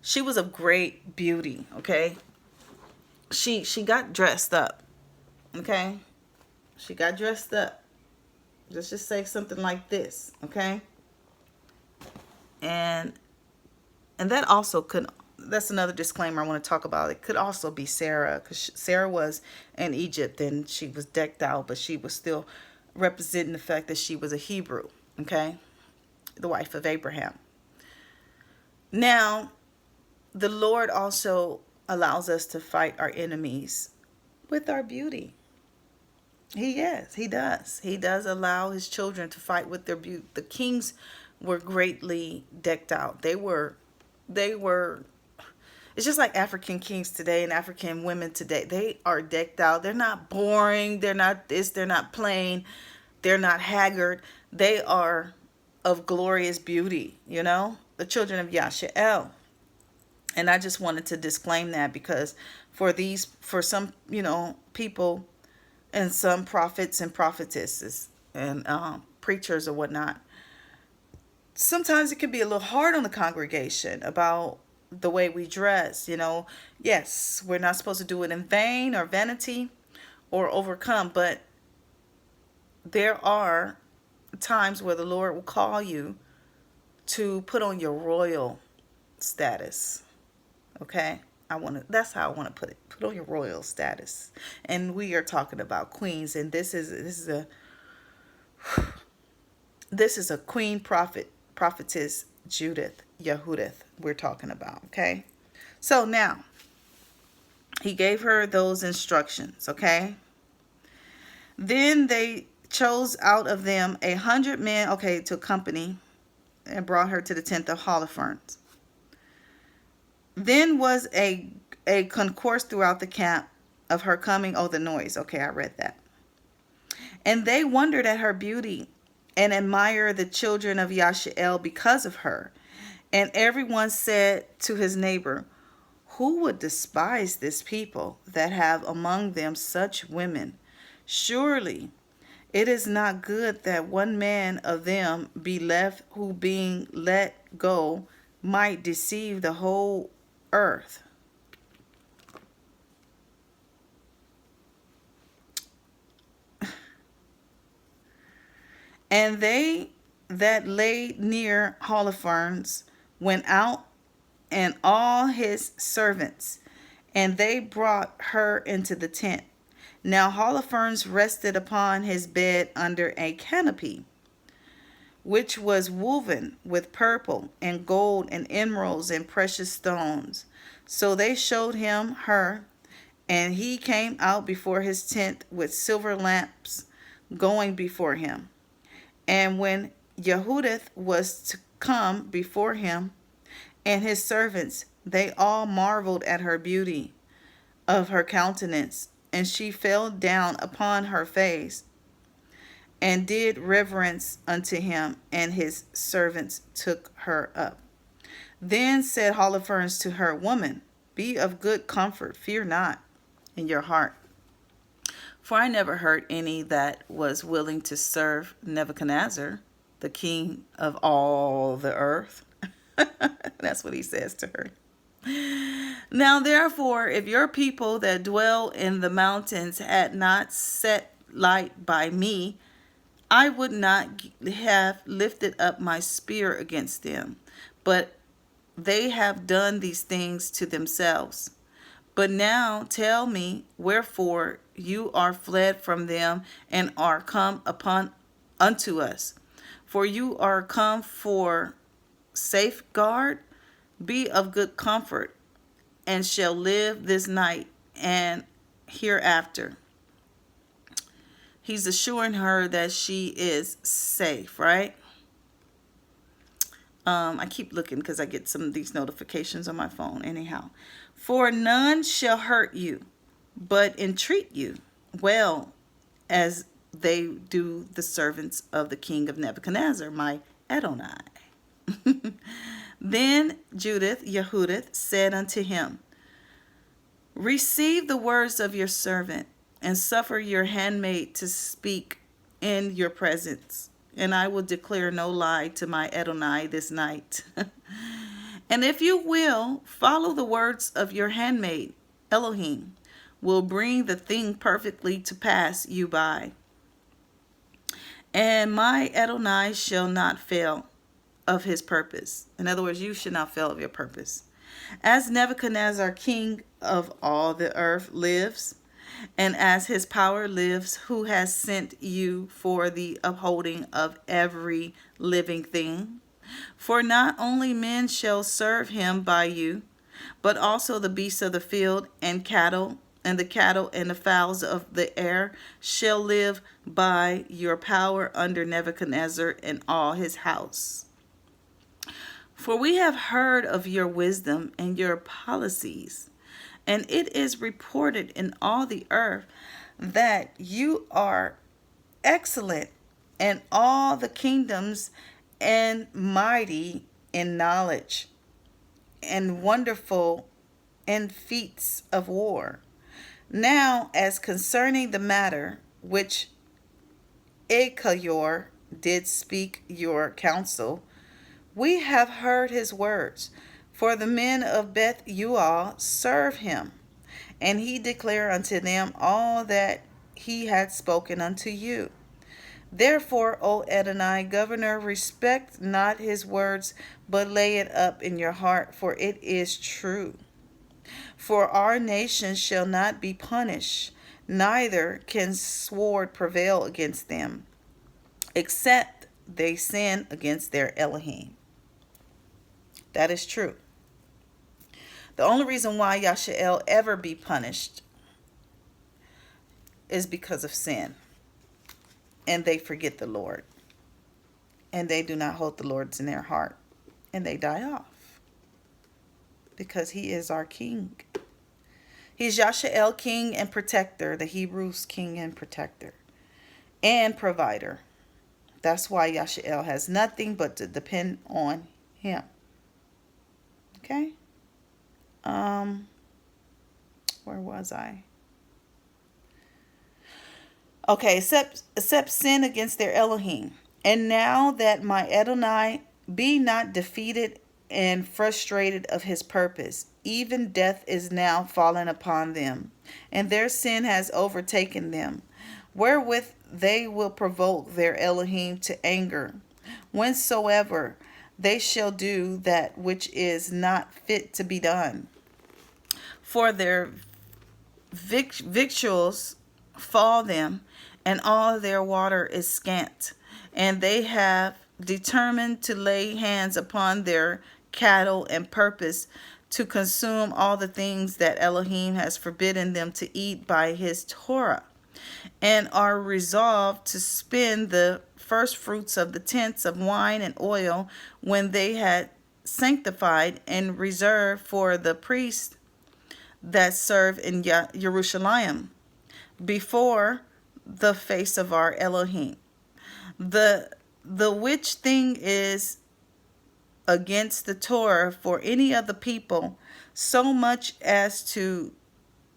She was of great beauty, okay? She got dressed up, okay? She got dressed up. Let's just say something like this, okay? And that also could that's another disclaimer I want to talk about. It could also be Sarah, because Sarah was in Egypt and she was decked out, but she was still representing the fact that she was a Hebrew, okay? The wife of Abraham. Now, the Lord also allows us to fight our enemies with our beauty. He does. He does allow his children to fight with their beauty. The kings were greatly decked out. They were it's just like African kings today and African women today. They are decked out. They're not boring. They're not this. They're not plain. They're not haggard. They are of glorious beauty, the children of Yashyah. And I just wanted to disclaim that, because for some, people and some prophets and prophetesses and preachers or whatnot, sometimes it can be a little hard on the congregation about the way we dress. Yes, we're not supposed to do it in vain or vanity or overcome, but there are times where the Lord will call you to put on your royal status. Okay? That's how I want to put it. Put on your royal status. And we are talking about queens, and this is a queen prophetess Judith Yehudith we're talking about, okay? So now he gave her those instructions, okay? Then they chose out of them 100 men, okay, to accompany, and brought her to the tent of Holofernes. Then was a concourse throughout the camp of her coming. Oh, the noise. Okay, I read that. And they wondered at her beauty and admired the children of Yashyah because of her. And everyone said to his neighbor, who would despise this people that have among them such women? Surely it is not good that one man of them be left, who being let go might deceive the whole earth. And they that lay near Holofernes went out, and all his servants, and they brought her into the tent. Now Holofernes rested upon his bed under a canopy, which was woven with purple and gold and emeralds and precious stones. So they showed him her, and he came out before his tent with silver lamps going before him. And when Yehudith was to come before him and his servants, they all marveled at her beauty of her countenance, and she fell down upon her face and did reverence unto him, and his servants took her up. Then said Holofernes to her, Woman, be of good comfort, fear not in your heart. For I never heard any that was willing to serve Nebuchadnezzar, the king of all the earth. That's what he says to her. Now therefore, if your people that dwell in the mountains had not set light by me, I would not have lifted up my spear against them. But they have done these things to themselves. But now tell me, wherefore you are fled from them and are come upon unto us? For you are come for safeguard. Be of good comfort, and shall live this night and hereafter. He's assuring her that she is safe, right? I keep looking because I get some of these notifications on my phone. Anyhow, for none shall hurt you, but entreat you well, as they do the servants of the king of Nebuchadnezzar, my Adonai. Then Judith Yehudith said unto him, Receive the words of your servant, and suffer your handmaid to speak in your presence, and I will declare no lie to my Adonai this night. And if you will follow the words of your handmaid, Elohim will bring the thing perfectly to pass you by. And my Adonai shall not fail of his purpose. In other words, you should not fail of your purpose. As Nebuchadnezzar, king of all the earth, lives, and as his power lives, who has sent you for the upholding of every living thing? For not only men shall serve him by you, but also the beasts of the field and the cattle and the fowls of the air shall live by your power under Nebuchadnezzar and all his house. For we have heard of your wisdom and your policies, and it is reported in all the earth that you are excellent in all the kingdoms and mighty in knowledge and wonderful in feats of war. Now, as concerning the matter which Achayor did speak your counsel, we have heard his words. For the men of Beth Ual serve him, and he declared unto them all that he had spoken unto you. Therefore, O Adonai, governor, respect not his words, but lay it up in your heart, for it is true. For our nation shall not be punished, neither can sword prevail against them, except they sin against their Elohim. That is true. The only reason why Yashyah ever be punished is because of sin. And they forget the Lord. And they do not hold the Lord's in their heart. And they die off. Because he is our king. He's Yashyah, king and protector. The Hebrews king and protector. And provider. That's why Yashyah has nothing but to depend on him. Okay? Where was I? Okay, except sin against their Elohim. And now that my Adonai be not defeated and frustrated of his purpose, even death is now fallen upon them, and their sin has overtaken them, wherewith they will provoke their Elohim to anger, whensoever they shall do that which is not fit to be done. For their victuals fall them, and all their water is scant. And they have determined to lay hands upon their cattle and purpose to consume all the things that Elohim has forbidden them to eat by his Torah, and are resolved to spend the first fruits of the tents of wine and oil when they had sanctified and reserved for the priests that serve in Jerusalem before the face of our Elohim. The which thing is against the Torah for any of the people, so much as to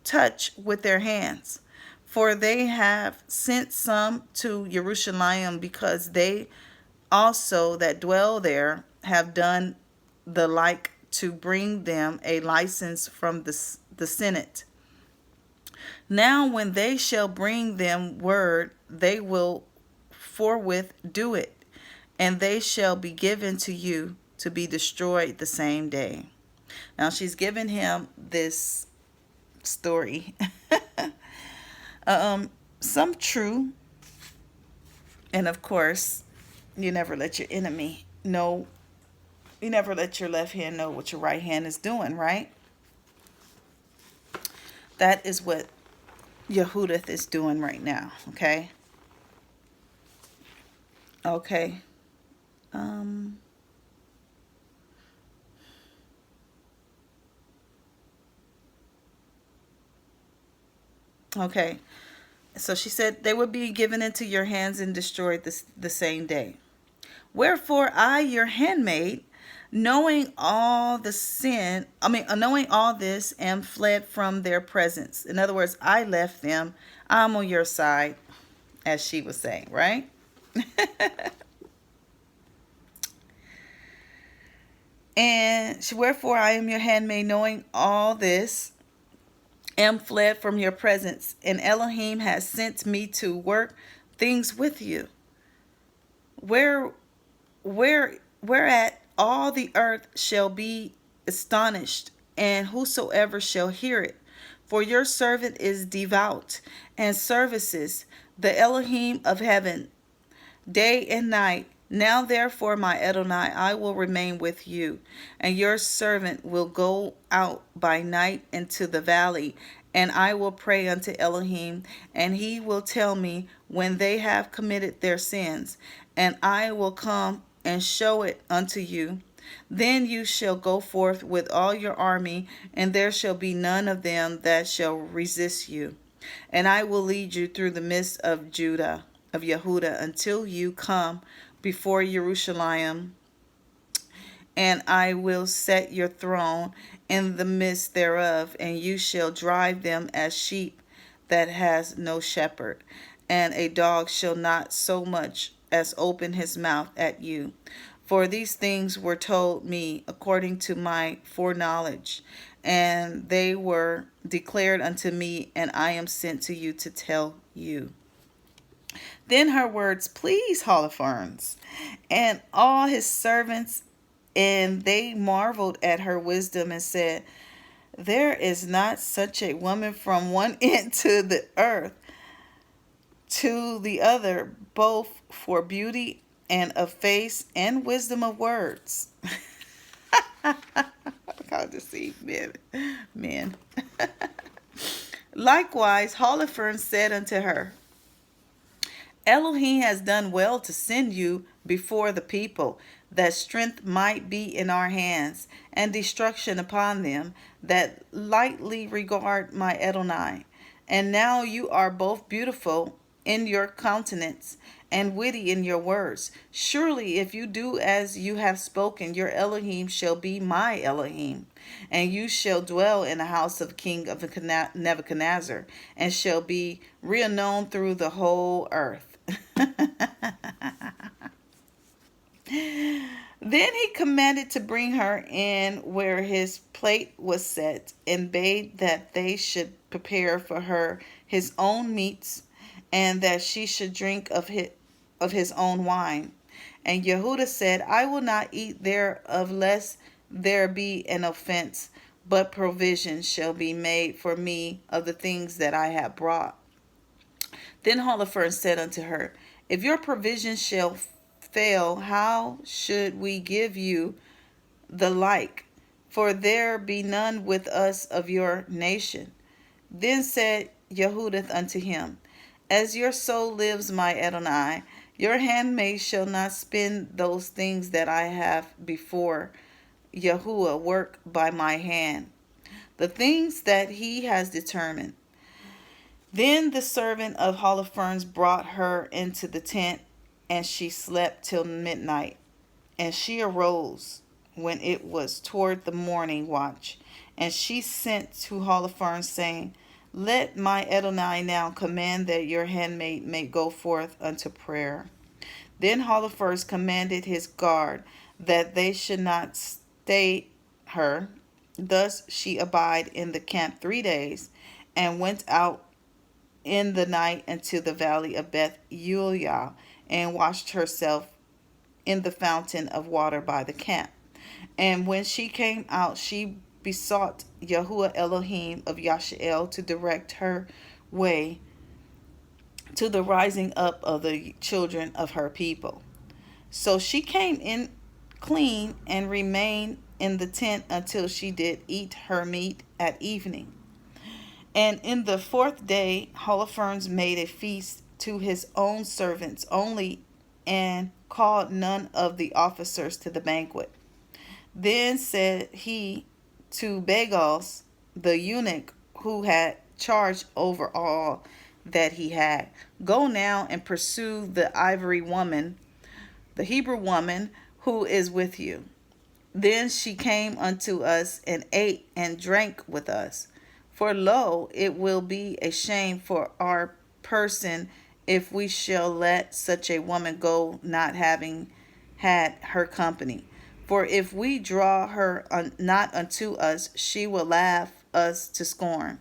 touch with their hands. For they have sent some to Jerusalem, because they also that dwell there have done the like, to bring them a license from the Senate. Now when they shall bring them word, they will forthwith do it, and they shall be given to you to be destroyed the same day. Now she's given him this story. Some true, and of course, you never let your enemy know. You never let your left hand know what your right hand is doing, right? That is what Yehudah is doing right now, okay? Okay. Okay. So she said, they would be given into your hands and destroyed the same day. Wherefore I, your handmaid, knowing all this, am fled from their presence. In other words, I left them. I'm on your side, as she was saying, right? And wherefore I am your handmaid, knowing all this, am fled from your presence, and Elohim has sent me to work things with you. Whereat all the earth shall be astonished, and whosoever shall hear it. For your servant is devout, and services the Elohim of heaven day and night. Now therefore, my Adonai, I will remain with you, and your servant will go out by night into the valley, and I will pray unto Elohim, and he will tell me when they have committed their sins, and I will come and show it unto you. Then you shall go forth with all your army, and there shall be none of them that shall resist you. And I will lead you through the midst of Judah, of Yehuda, until you come before Jerusalem, and I will set your throne in the midst thereof, and you shall drive them as sheep that has no shepherd, and a dog shall not so much as open his mouth at you. For these things were told me according to my foreknowledge, and they were declared unto me, and I am sent to you to tell you. Then her words pleased Holofernes and all his servants, and they marveled at her wisdom and said, there is not such a woman from one end to the earth to the other, both for beauty and of face and wisdom of words. Look how deceived men. Likewise, Holofernes said unto her, Elohim has done well to send you before the people, that strength might be in our hands, and destruction upon them that lightly regard my Adonai. And now you are both beautiful in your countenance and witty in your words. Surely if you do as you have spoken, your Elohim shall be my Elohim, and you shall dwell in the house of King of Nebuchadnezzar, and shall be renowned through the whole earth. Then he commanded to bring her in where his plate was set, and bade that they should prepare for her his own meats, and that she should drink of his own wine. And Yehuda said, I will not eat thereof, lest there be an offense, but provision shall be made for me of the things that I have brought. Then Holofernes said unto her, if your provision shall fail, how should we give you the like? For there be none with us of your nation. Then said Yehuda unto him, as your soul lives, my Adonai, your handmaid shall not spend those things that I have before Yahuwah work by my hand, the things that he has determined. Then the servant of Holofernes brought her into the tent, and she slept till midnight. And she arose when it was toward the morning watch, and she sent to Holofernes, saying, let my Adonai now command that your handmaid may go forth unto prayer. Then Holofernes commanded his guard that they should not stay her. Thus she abide in the camp 3 days, and went out in the night into the valley of Beth Yashyah, and washed herself in the fountain of water by the camp. And when she came out, she besought Yahuwah Elohim of Yashyah to direct her way to the rising up of the children of her people. So she came in clean and remained in the tent until she did eat her meat at evening. And in the 4th day, Holofernes made a feast to his own servants only, and called none of the officers to the banquet. Then said he to Bagos, the eunuch who had charge over all that he had, go now and pursue the ivory woman, the Hebrew woman, who is with you. Then she came unto us, and ate and drank with us. For lo, it will be a shame for our person if we shall let such a woman go, not having had her company. For if we draw her not unto us, she will laugh us to scorn.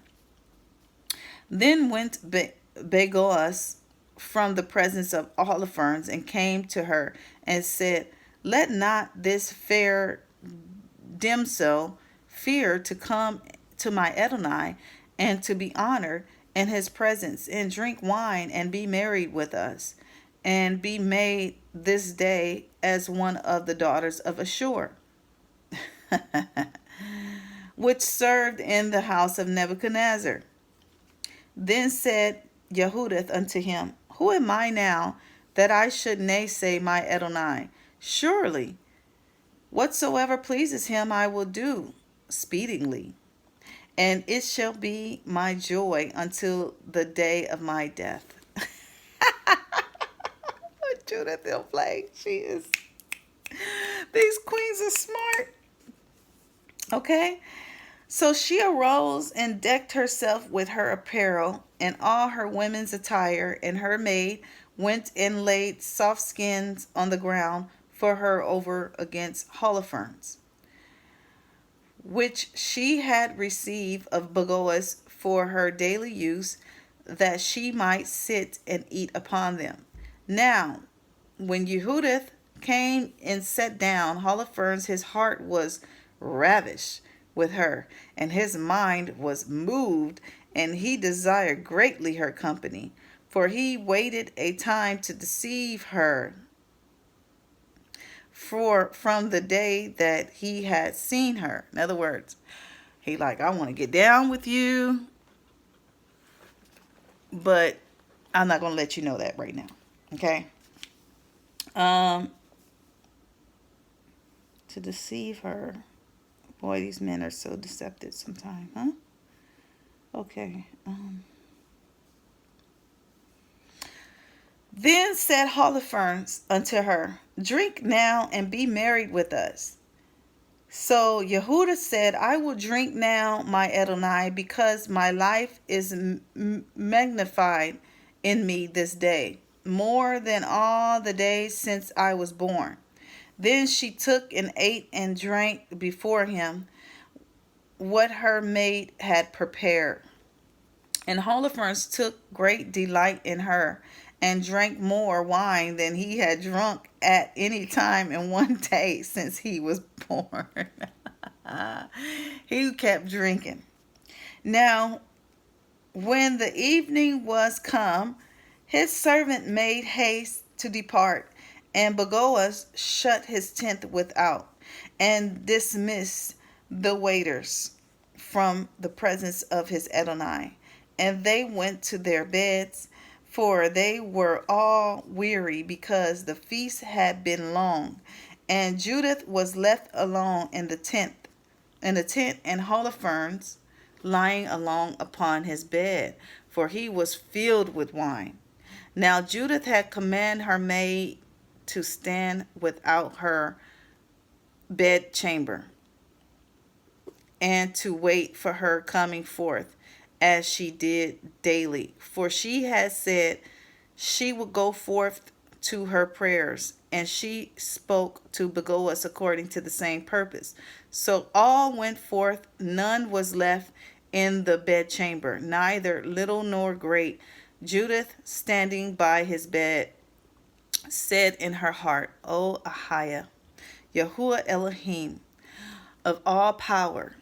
Then went Bagos from the presence of Holofernes, and came to her, and said, let not this fair damsel feared to come to my Adonai and to be honored in his presence and drink wine and be married with us and be made this day as one of the daughters of Ashur, which served in the house of Nebuchadnezzar. Then said Yehudith unto him, Who am I now that I should naysay my Adonai? Surely, whatsoever pleases him I will do speedily, and it shall be my joy until the day of my death. Judith will play. She is. These queens are smart. Okay? So she arose and decked herself with her apparel and all her women's attire, and her maid went and laid soft skins on the ground for her over against Holofernes, which she had received of Bagoas for her daily use, that she might sit and eat upon them. Now, when Yehudith came and sat down, Holofernes, his heart was ravished with her, and his mind was moved, and he desired greatly her company, for he waited a time to deceive her. For from the day that he had seen her, in other words, he like, I want to get down with you, but I'm not going to let you know that right now. Okay. To deceive her. Boy, these men are so deceptive sometimes, huh? Okay. Then said Holofernes unto her, Drink now and be married with us. So Yehuda said, I will drink now, my Adonai, because my life is magnified in me this day, more than all the days since I was born. Then she took and ate and drank before him what her maid had prepared. And Holofernes took great delight in her, and drank more wine than he had drunk at any time in one day since he was born. He kept drinking. Now, when the evening was come, his servant made haste to depart, and Bagoas shut his tent without, and dismissed the waiters from the presence of his Adonai. And they went to their beds, for they were all weary, because the feast had been long. And Judith was left alone in the tent, and Holofernes lying along upon his bed, for he was filled with wine. Now Judith had commanded her maid to stand without her bedchamber, and to wait for her coming forth, as she did daily. For she had said she would go forth to her prayers, and she spoke to Bagoas according to the same purpose. So all went forth, none was left in the bedchamber, neither little nor great. Judith, standing by his bed, said in her heart, O Yashyah, Yahuwah Elohim of all power,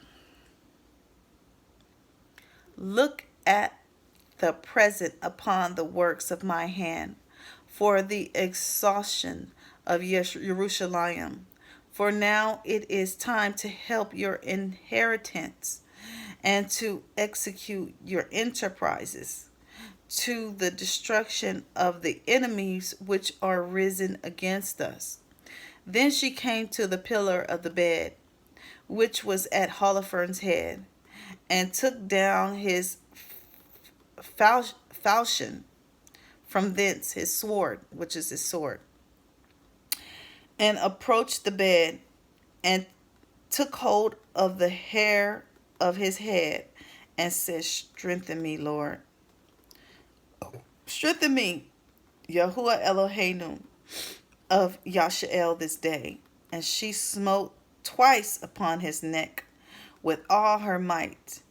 look at the present upon the works of my hand, for the exhaustion of Jerusalem. For now it is time to help your inheritance and to execute your enterprises, to the destruction of the enemies which are risen against us. Then she came to the pillar of the bed, which was at Holofernes' head, and took down his falchion from thence, his sword, which is his sword, and approached the bed, and took hold of the hair of his head, and said, Strengthen me, Lord. Strengthen me, Yahuwah Eloheinu of Yashyah, this day. And she smote twice upon his neck with all her might.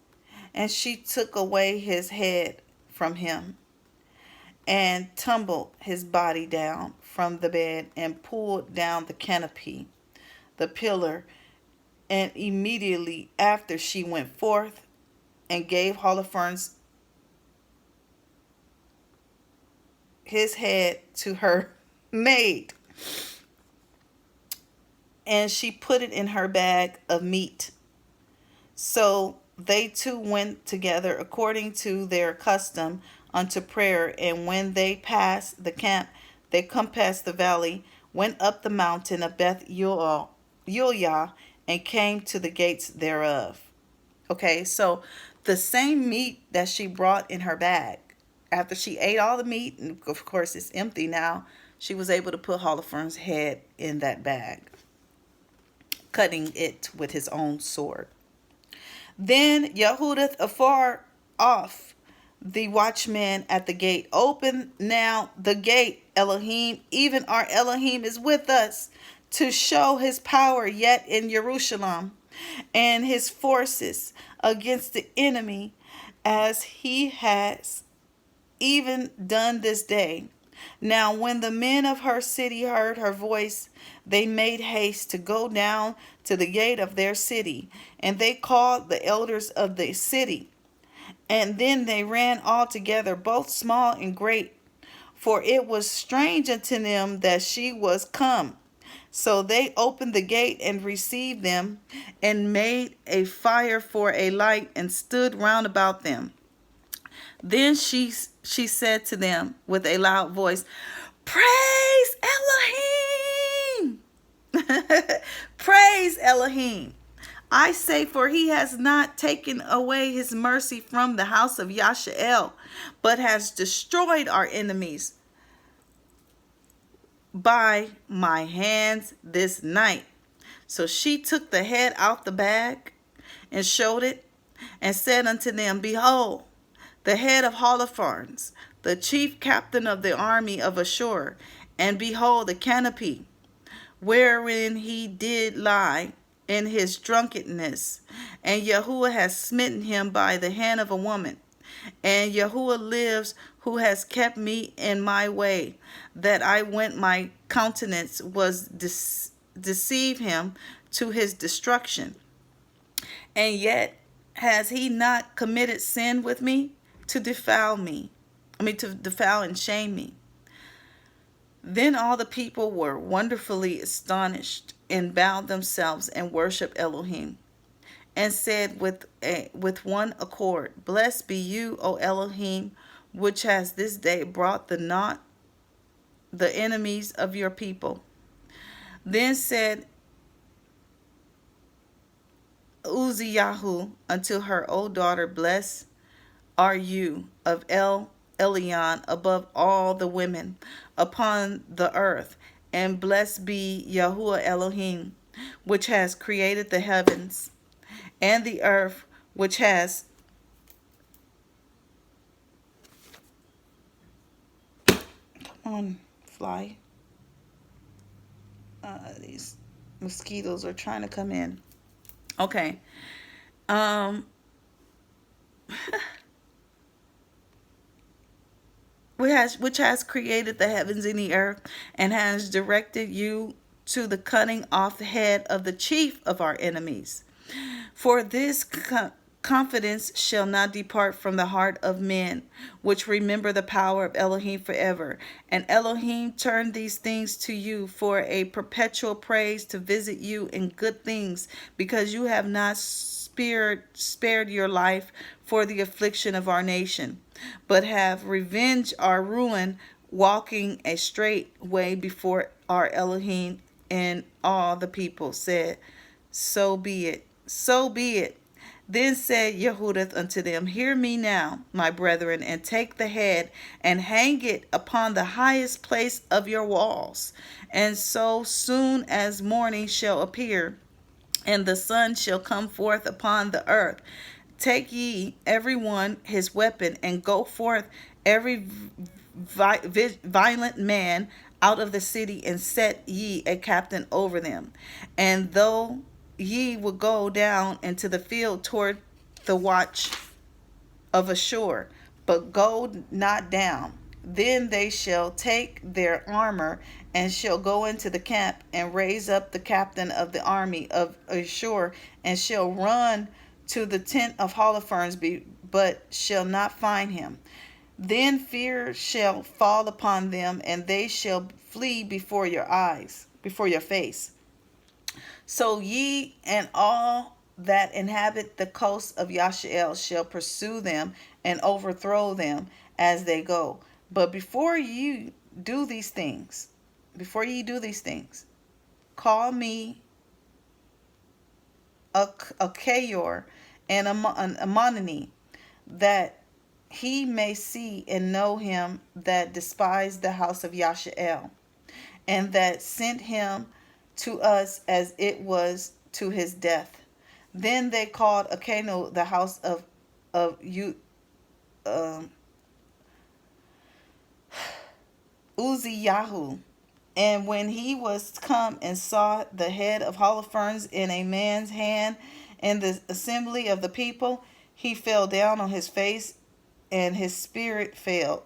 And she took away his head from him, and tumbled his body down from the bed, and pulled down the canopy, the pillar, And immediately after she went forth and gave Holofernes his head to her maid, and she put it in her bag of meat. So they two went together according to their custom unto prayer. And when they passed the camp, they compassed the valley, went up the mountain of Beth Yuliah, and came to the gates thereof. Okay, so the same meat that she brought in her bag, after she ate all the meat, and of course it's empty now, she was able to put Holofernes' head in that bag, cutting it with his own sword. Then Yehudith afar off, the watchman at the gate, open now the gate, Elohim, even our Elohim is with us, to show his power yet in Jerusalem, and his forces against the enemy, as he has even done this day. Now when the men of her city heard her voice, they made haste to go down to the gate of their city, and they called the elders of the city. And then they ran all together, both small and great, for it was strange unto them that she was come. So they opened the gate and received them, and made a fire for a light, and stood round about them. Then she said to them with a loud voice, Praise Elohim! Praise Elohim! I say, for he has not taken away his mercy from the house of Yashyah, but has destroyed our enemies by my hands this night. So she took the head out the bag and showed it, and said unto them, Behold, the head of Holofernes, the chief captain of the army of Ashur, and behold, the canopy wherein he did lie in his drunkenness. And Yahuwah has smitten him by the hand of a woman. And Yahuwah lives, who has kept me in my way, that I went my countenance was deceive him to his destruction. And yet has he not committed sin with me to defile me? To defile and shame me. Then all the people were wonderfully astonished, and bowed themselves and worshipped Elohim, and said with one accord, Blessed be you, O Elohim, which has this day brought the enemies of your people. Then said Uzziyahu unto her, O daughter, Blessed are you of Elion above all the women upon the earth, and blessed be Yahuwah Elohim, which has created the heavens and the earth, which has come on, fly. These mosquitoes are trying to come in. Okay. Which has created the heavens and the earth, and has directed you to the cutting off the head of the chief of our enemies. For this confidence shall not depart from the heart of men, which remember the power of Elohim forever. And Elohim turned these things to you for a perpetual praise, to visit you in good things, because you have not spared your life for the affliction of our nation, but have revenged our ruin, walking a straight way before our Elohim. And all the people said, So be it, so be it. Then said Yehudith unto them, Hear me now, my brethren, and take the head, and hang it upon the highest place of your walls. And so soon as morning shall appear, and the sun shall come forth upon the earth, take ye every one his weapon, and go forth every violent man out of the city, and set ye a captain over them. And though ye will go down into the field toward the watch of Ashur, but go not down, Then they shall take their armor and shall go into the camp and raise up the captain of the army of Ashur, and shall run to the tent of Holofernes, but shall not find him. Then fear shall fall upon them, and they shall flee before your eyes, before your face. So ye and all that inhabit the coast of Yashyah shall pursue them and overthrow them as they go. But before ye do these things, call me a Kayor and an Amonini, that he may see and know him that despised the house of Yashael, and that sent him to us as it was to his death. Then they called Akano the house of Uzziyahu. And when he was come and saw the head of Holofernes in a man's hand in the assembly of the people, he fell down on his face, and his spirit failed.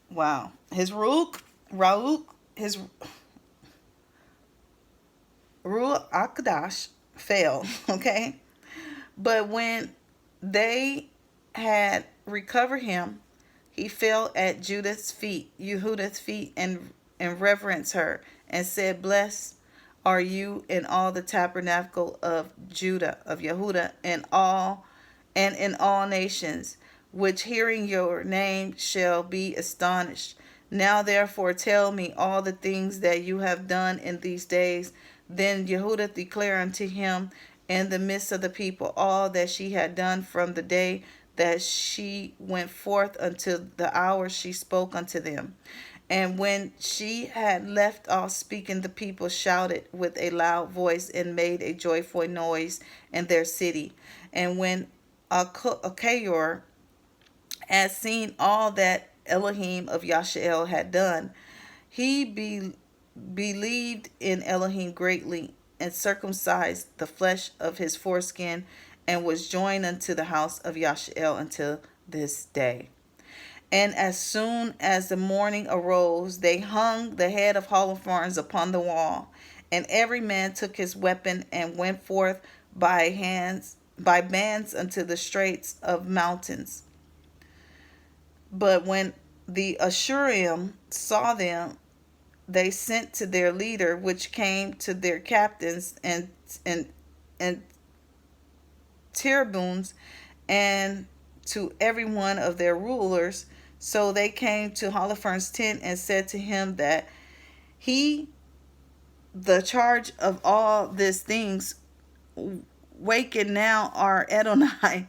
Wow. His Ruach Akadash fell. Okay. But when they had recovered him, he fell at Yehudah's feet, and reverenced her, and said, Blessed are you in all the tabernacle of Judah, of Yehuda, and in all nations, which hearing your name shall be astonished. Now therefore tell me all the things that you have done in these days. Then Yehuda declared unto him in the midst of the people all that she had done from the day that she went forth until the hour she spoke unto them. And when she had left off speaking, the people shouted with a loud voice and made a joyful noise in their city. And when Achayor had seen all that Elohim of Yashael had done, he believed in Elohim greatly, and circumcised the flesh of his foreskin, and was joined unto the house of Yashael until this day. And as soon as the morning arose, they hung the head of Holofernes upon the wall, and every man took his weapon and went forth by bands unto the straits of mountains. But when the Ashurim saw them, they sent to their leader, which came to their captains and tribunes, and to every one of their rulers. So they came to Holofernes' tent and said to him that he, the charge of all these things, waken now our Adonai,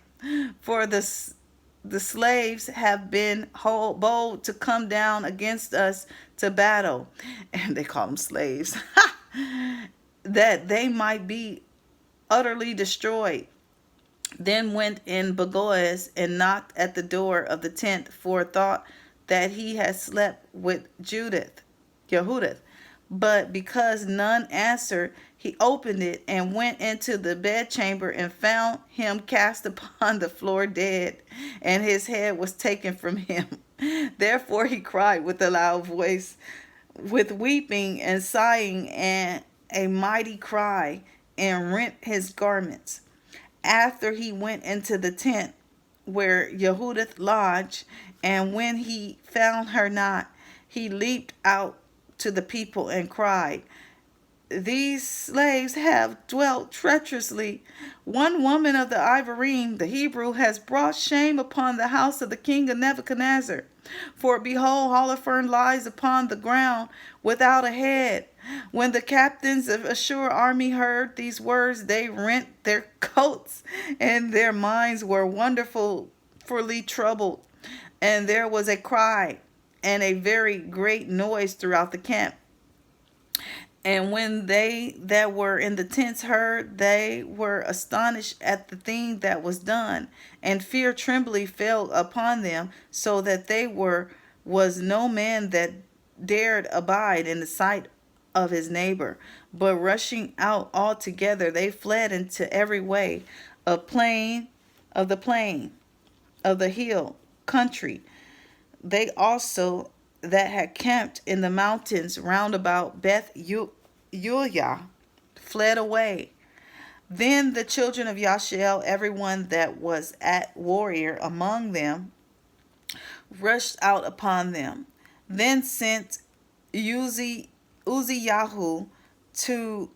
for the slaves have been bold to come down against us to battle. And they call them slaves. That they might be utterly destroyed. Then went in Bagoas and knocked at the door of the tent, for thought that he had slept with Yehudah. But because none answered, he opened it and went into the bedchamber, and found him cast upon the floor dead, and his head was taken from him. Therefore he cried with a loud voice, with weeping and sighing, and a mighty cry, and rent his garments. After he went into the tent where Yehudah lodged, and when he found her not, he leaped out to the people and cried, These slaves have dwelt treacherously. One woman of the Ivorim, the Hebrew, has brought shame upon the house of the king of Nebuchadnezzar. For behold, Holofernes lies upon the ground without a head. When the captains of Ashur army heard these words, they rent their coats, and their minds were wonderfully troubled. And there was a cry and a very great noise throughout the camp. And when they that were in the tents heard, they were astonished at the thing that was done, and fear trembling fell upon them, so that was no man that dared abide in the sight of his neighbor. But rushing out altogether, they fled into every way of the plain. of the hill country, they also that had camped in the mountains round about Beth Yuliah fled away. Then the children of Yashyah, everyone that was at warrior among them, rushed out upon them. Then sent Uzziyahu to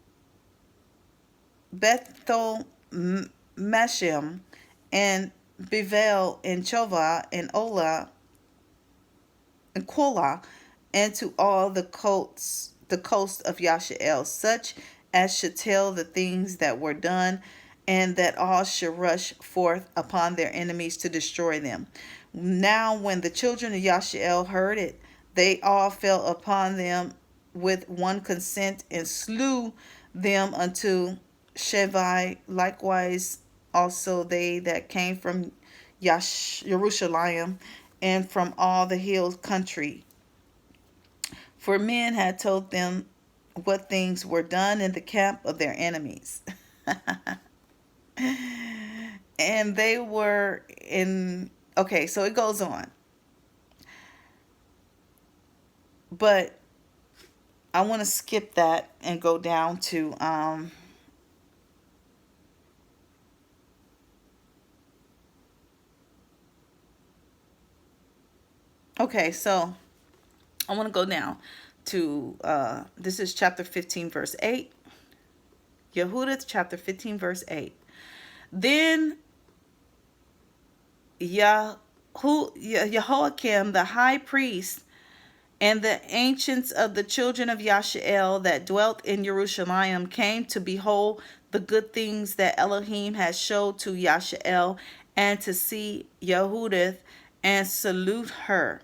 Bethel Meshem and Bevel and Chovah and Ola and Kola, and to all the coast of Yashael, such as should tell the things that were done, and that all should rush forth upon their enemies to destroy them. Now when the children of Yashael heard it, they all fell upon them with one consent, and slew them unto Shevai. Likewise also they that came from Jerusalem and from all the hill country. For men had told them what things were done in the camp of their enemies. And they were in. Okay, so it goes on. But I want to skip that and go down to okay, so I want to go down to this is chapter 15 verse 8. Yehudah chapter 15 verse 8. Then Jehoiakim the high priest and the ancients of the children of Yashael that dwelt in Jerusalem came to behold the good things that Elohim had showed to Yashael, and to see Yehudah and salute her.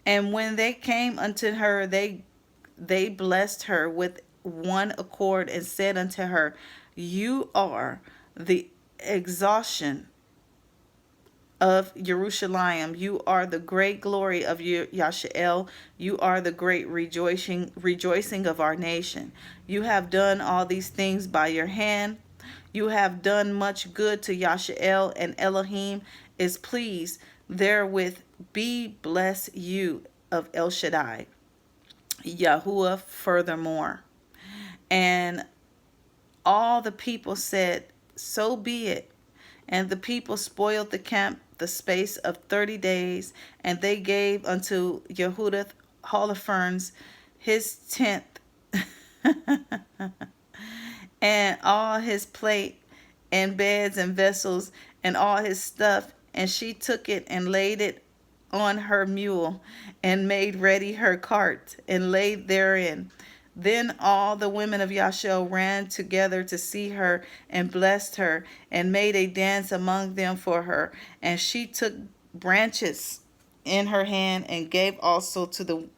And when they came unto her, they blessed her with one accord, and said unto her, You are the exhaustion of Jerusalem. You are the great glory of Yashael. You are the great rejoicing of our nation. You have done all these things by your hand. You have done much good to Yashael, and Elohim is pleased therewith. Be bless you of El Shaddai, Yahuwah, furthermore. And all the people said, So be it. And the people spoiled the camp the space of 30 days, and they gave unto Yehudah Holofernes his tenth, and all his plate, and beds and vessels, and all his stuff. And she took it and laid it on her mule, and made ready her cart, and laid therein. Then all the women of Yashel ran together to see her, and blessed her, and made a dance among them for her. And she took branches in her hand, and gave also to the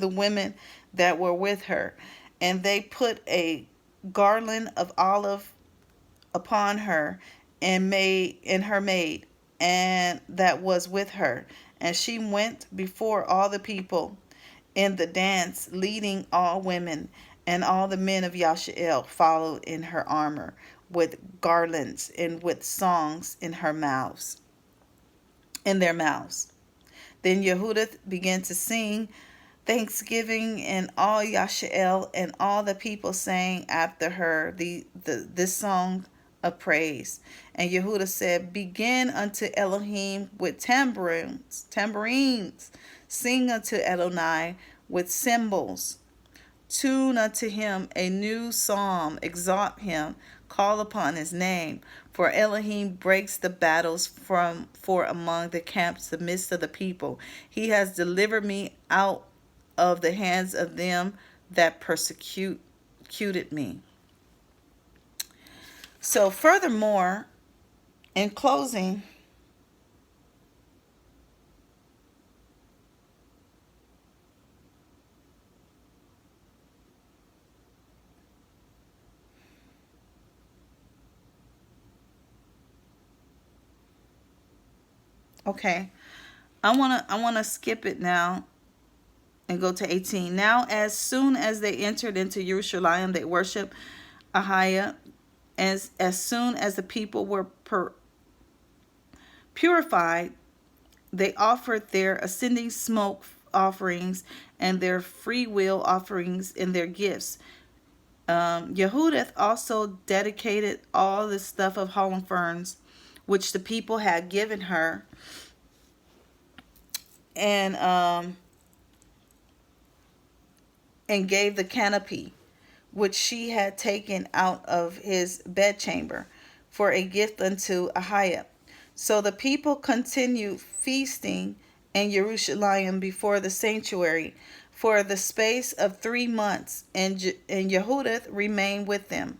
women that were with her. And they put a garland of olive upon her, and her maid, and that was with her. And she went before all the people in the dance, leading all women, and all the men of Yashael followed in her armor, with garlands and with songs in their mouths. Then Yehudah began to sing thanksgiving, and all Yashael and all the people sang after her this song of praise. And Yehudah said, Begin unto Elohim with tambourines. Sing unto Adonai with cymbals. Tune unto him a new psalm. Exalt him. Call upon his name. For Elohim breaks the battles for among the camps, the midst of the people. He has delivered me out of the hands of them that persecuted me. So furthermore, in closing, okay, I wanna skip it now and go to 18. Now as soon as they entered into Jerusalem, they worshiped Ahiah. As soon as the people were purified, they offered their ascending smoke offerings and their free will offerings in their gifts. Yehudith also dedicated all the stuff of Holofernes, which the people had given her, and and gave the canopy, which she had taken out of his bedchamber, for a gift unto Ahiah. So the people continued feasting in Jerusalem before the sanctuary for the space of 3 months, and Yehudith remained with them.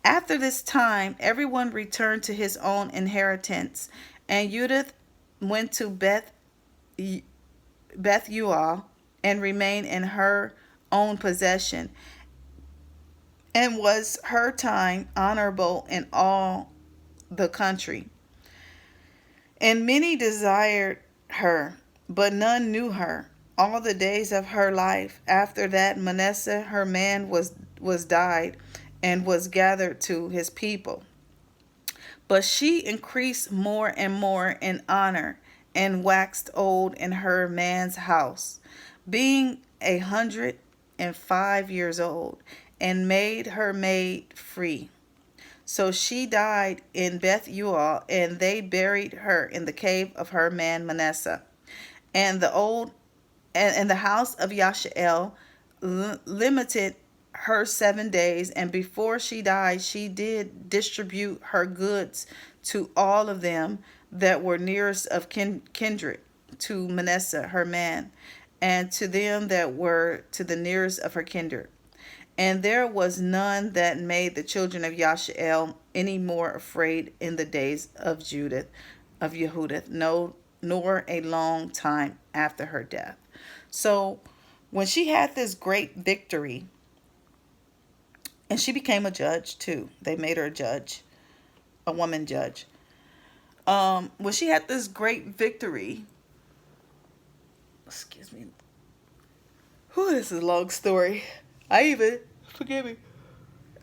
After this time, everyone returned to his own inheritance, and Judith went to Bethuel and remained in her own possession, and was her time honorable in all the country. And many desired her, but none knew her all the days of her life. After that, Manasseh, her man, was died, and was gathered to his people. But she increased more and more in honor, and waxed old in her man's house, being 105 years old, and made her maid free. So she died in Bethuel, and they buried her in the cave of her man Manasseh. And the house of Yashyah limited her 7 days, and before she died, she did distribute her goods to all of them that were nearest of kindred to Manasseh her man, and to them that were to the nearest of her kindred. And there was none that made the children of Yashyah any more afraid in the days of Yehudith, no, nor a long time after her death. So when she had this great victory, and she became a judge too. They made her a judge, a woman judge. When she had this great victory, excuse me. Whew, this is a long story. Forgive me.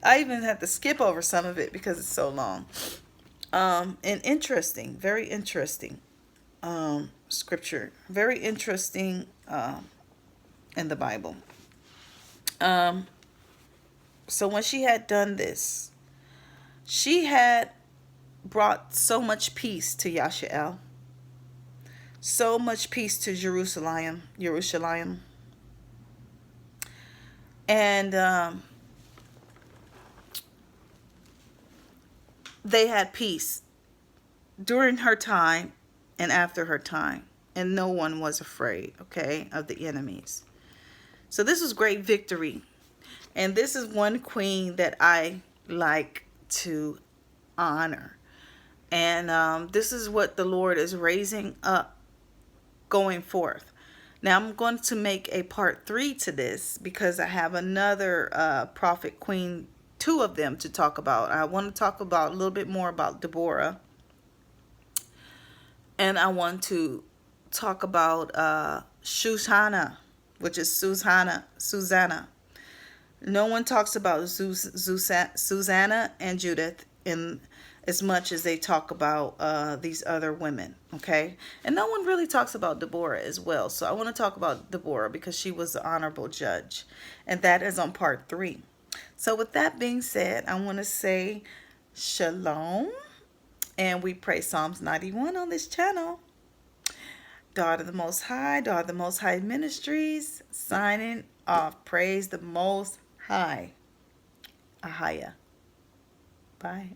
I even had to skip over some of it because it's so long. And interesting, very interesting scripture. Very interesting in the Bible. So when she had done this, she had brought so much peace to Yashyah, so much peace to Jerusalem. And they had peace during her time and after her time. And no one was afraid, okay, of the enemies. So this was great victory. And this is one queen that I like to honor. And this is what the Lord is raising up going forth. Now I'm going to make a part 3 to this because I have another prophet queen, 2 of them to talk about. I want to talk about a little bit more about Deborah. And I want to talk about Susanna, which is Susanna. No one talks about Susanna and Judith in as much as they talk about these other women, okay? And no one really talks about Deborah as well. So I want to talk about Deborah because she was the honorable judge. And that is on part 3. So with that being said, I want to say shalom. And we pray Psalms 91 on this channel. Daughter of the Most High, Daughter of the Most High Ministries, signing off. Praise the Most High. Ahiah. Bye.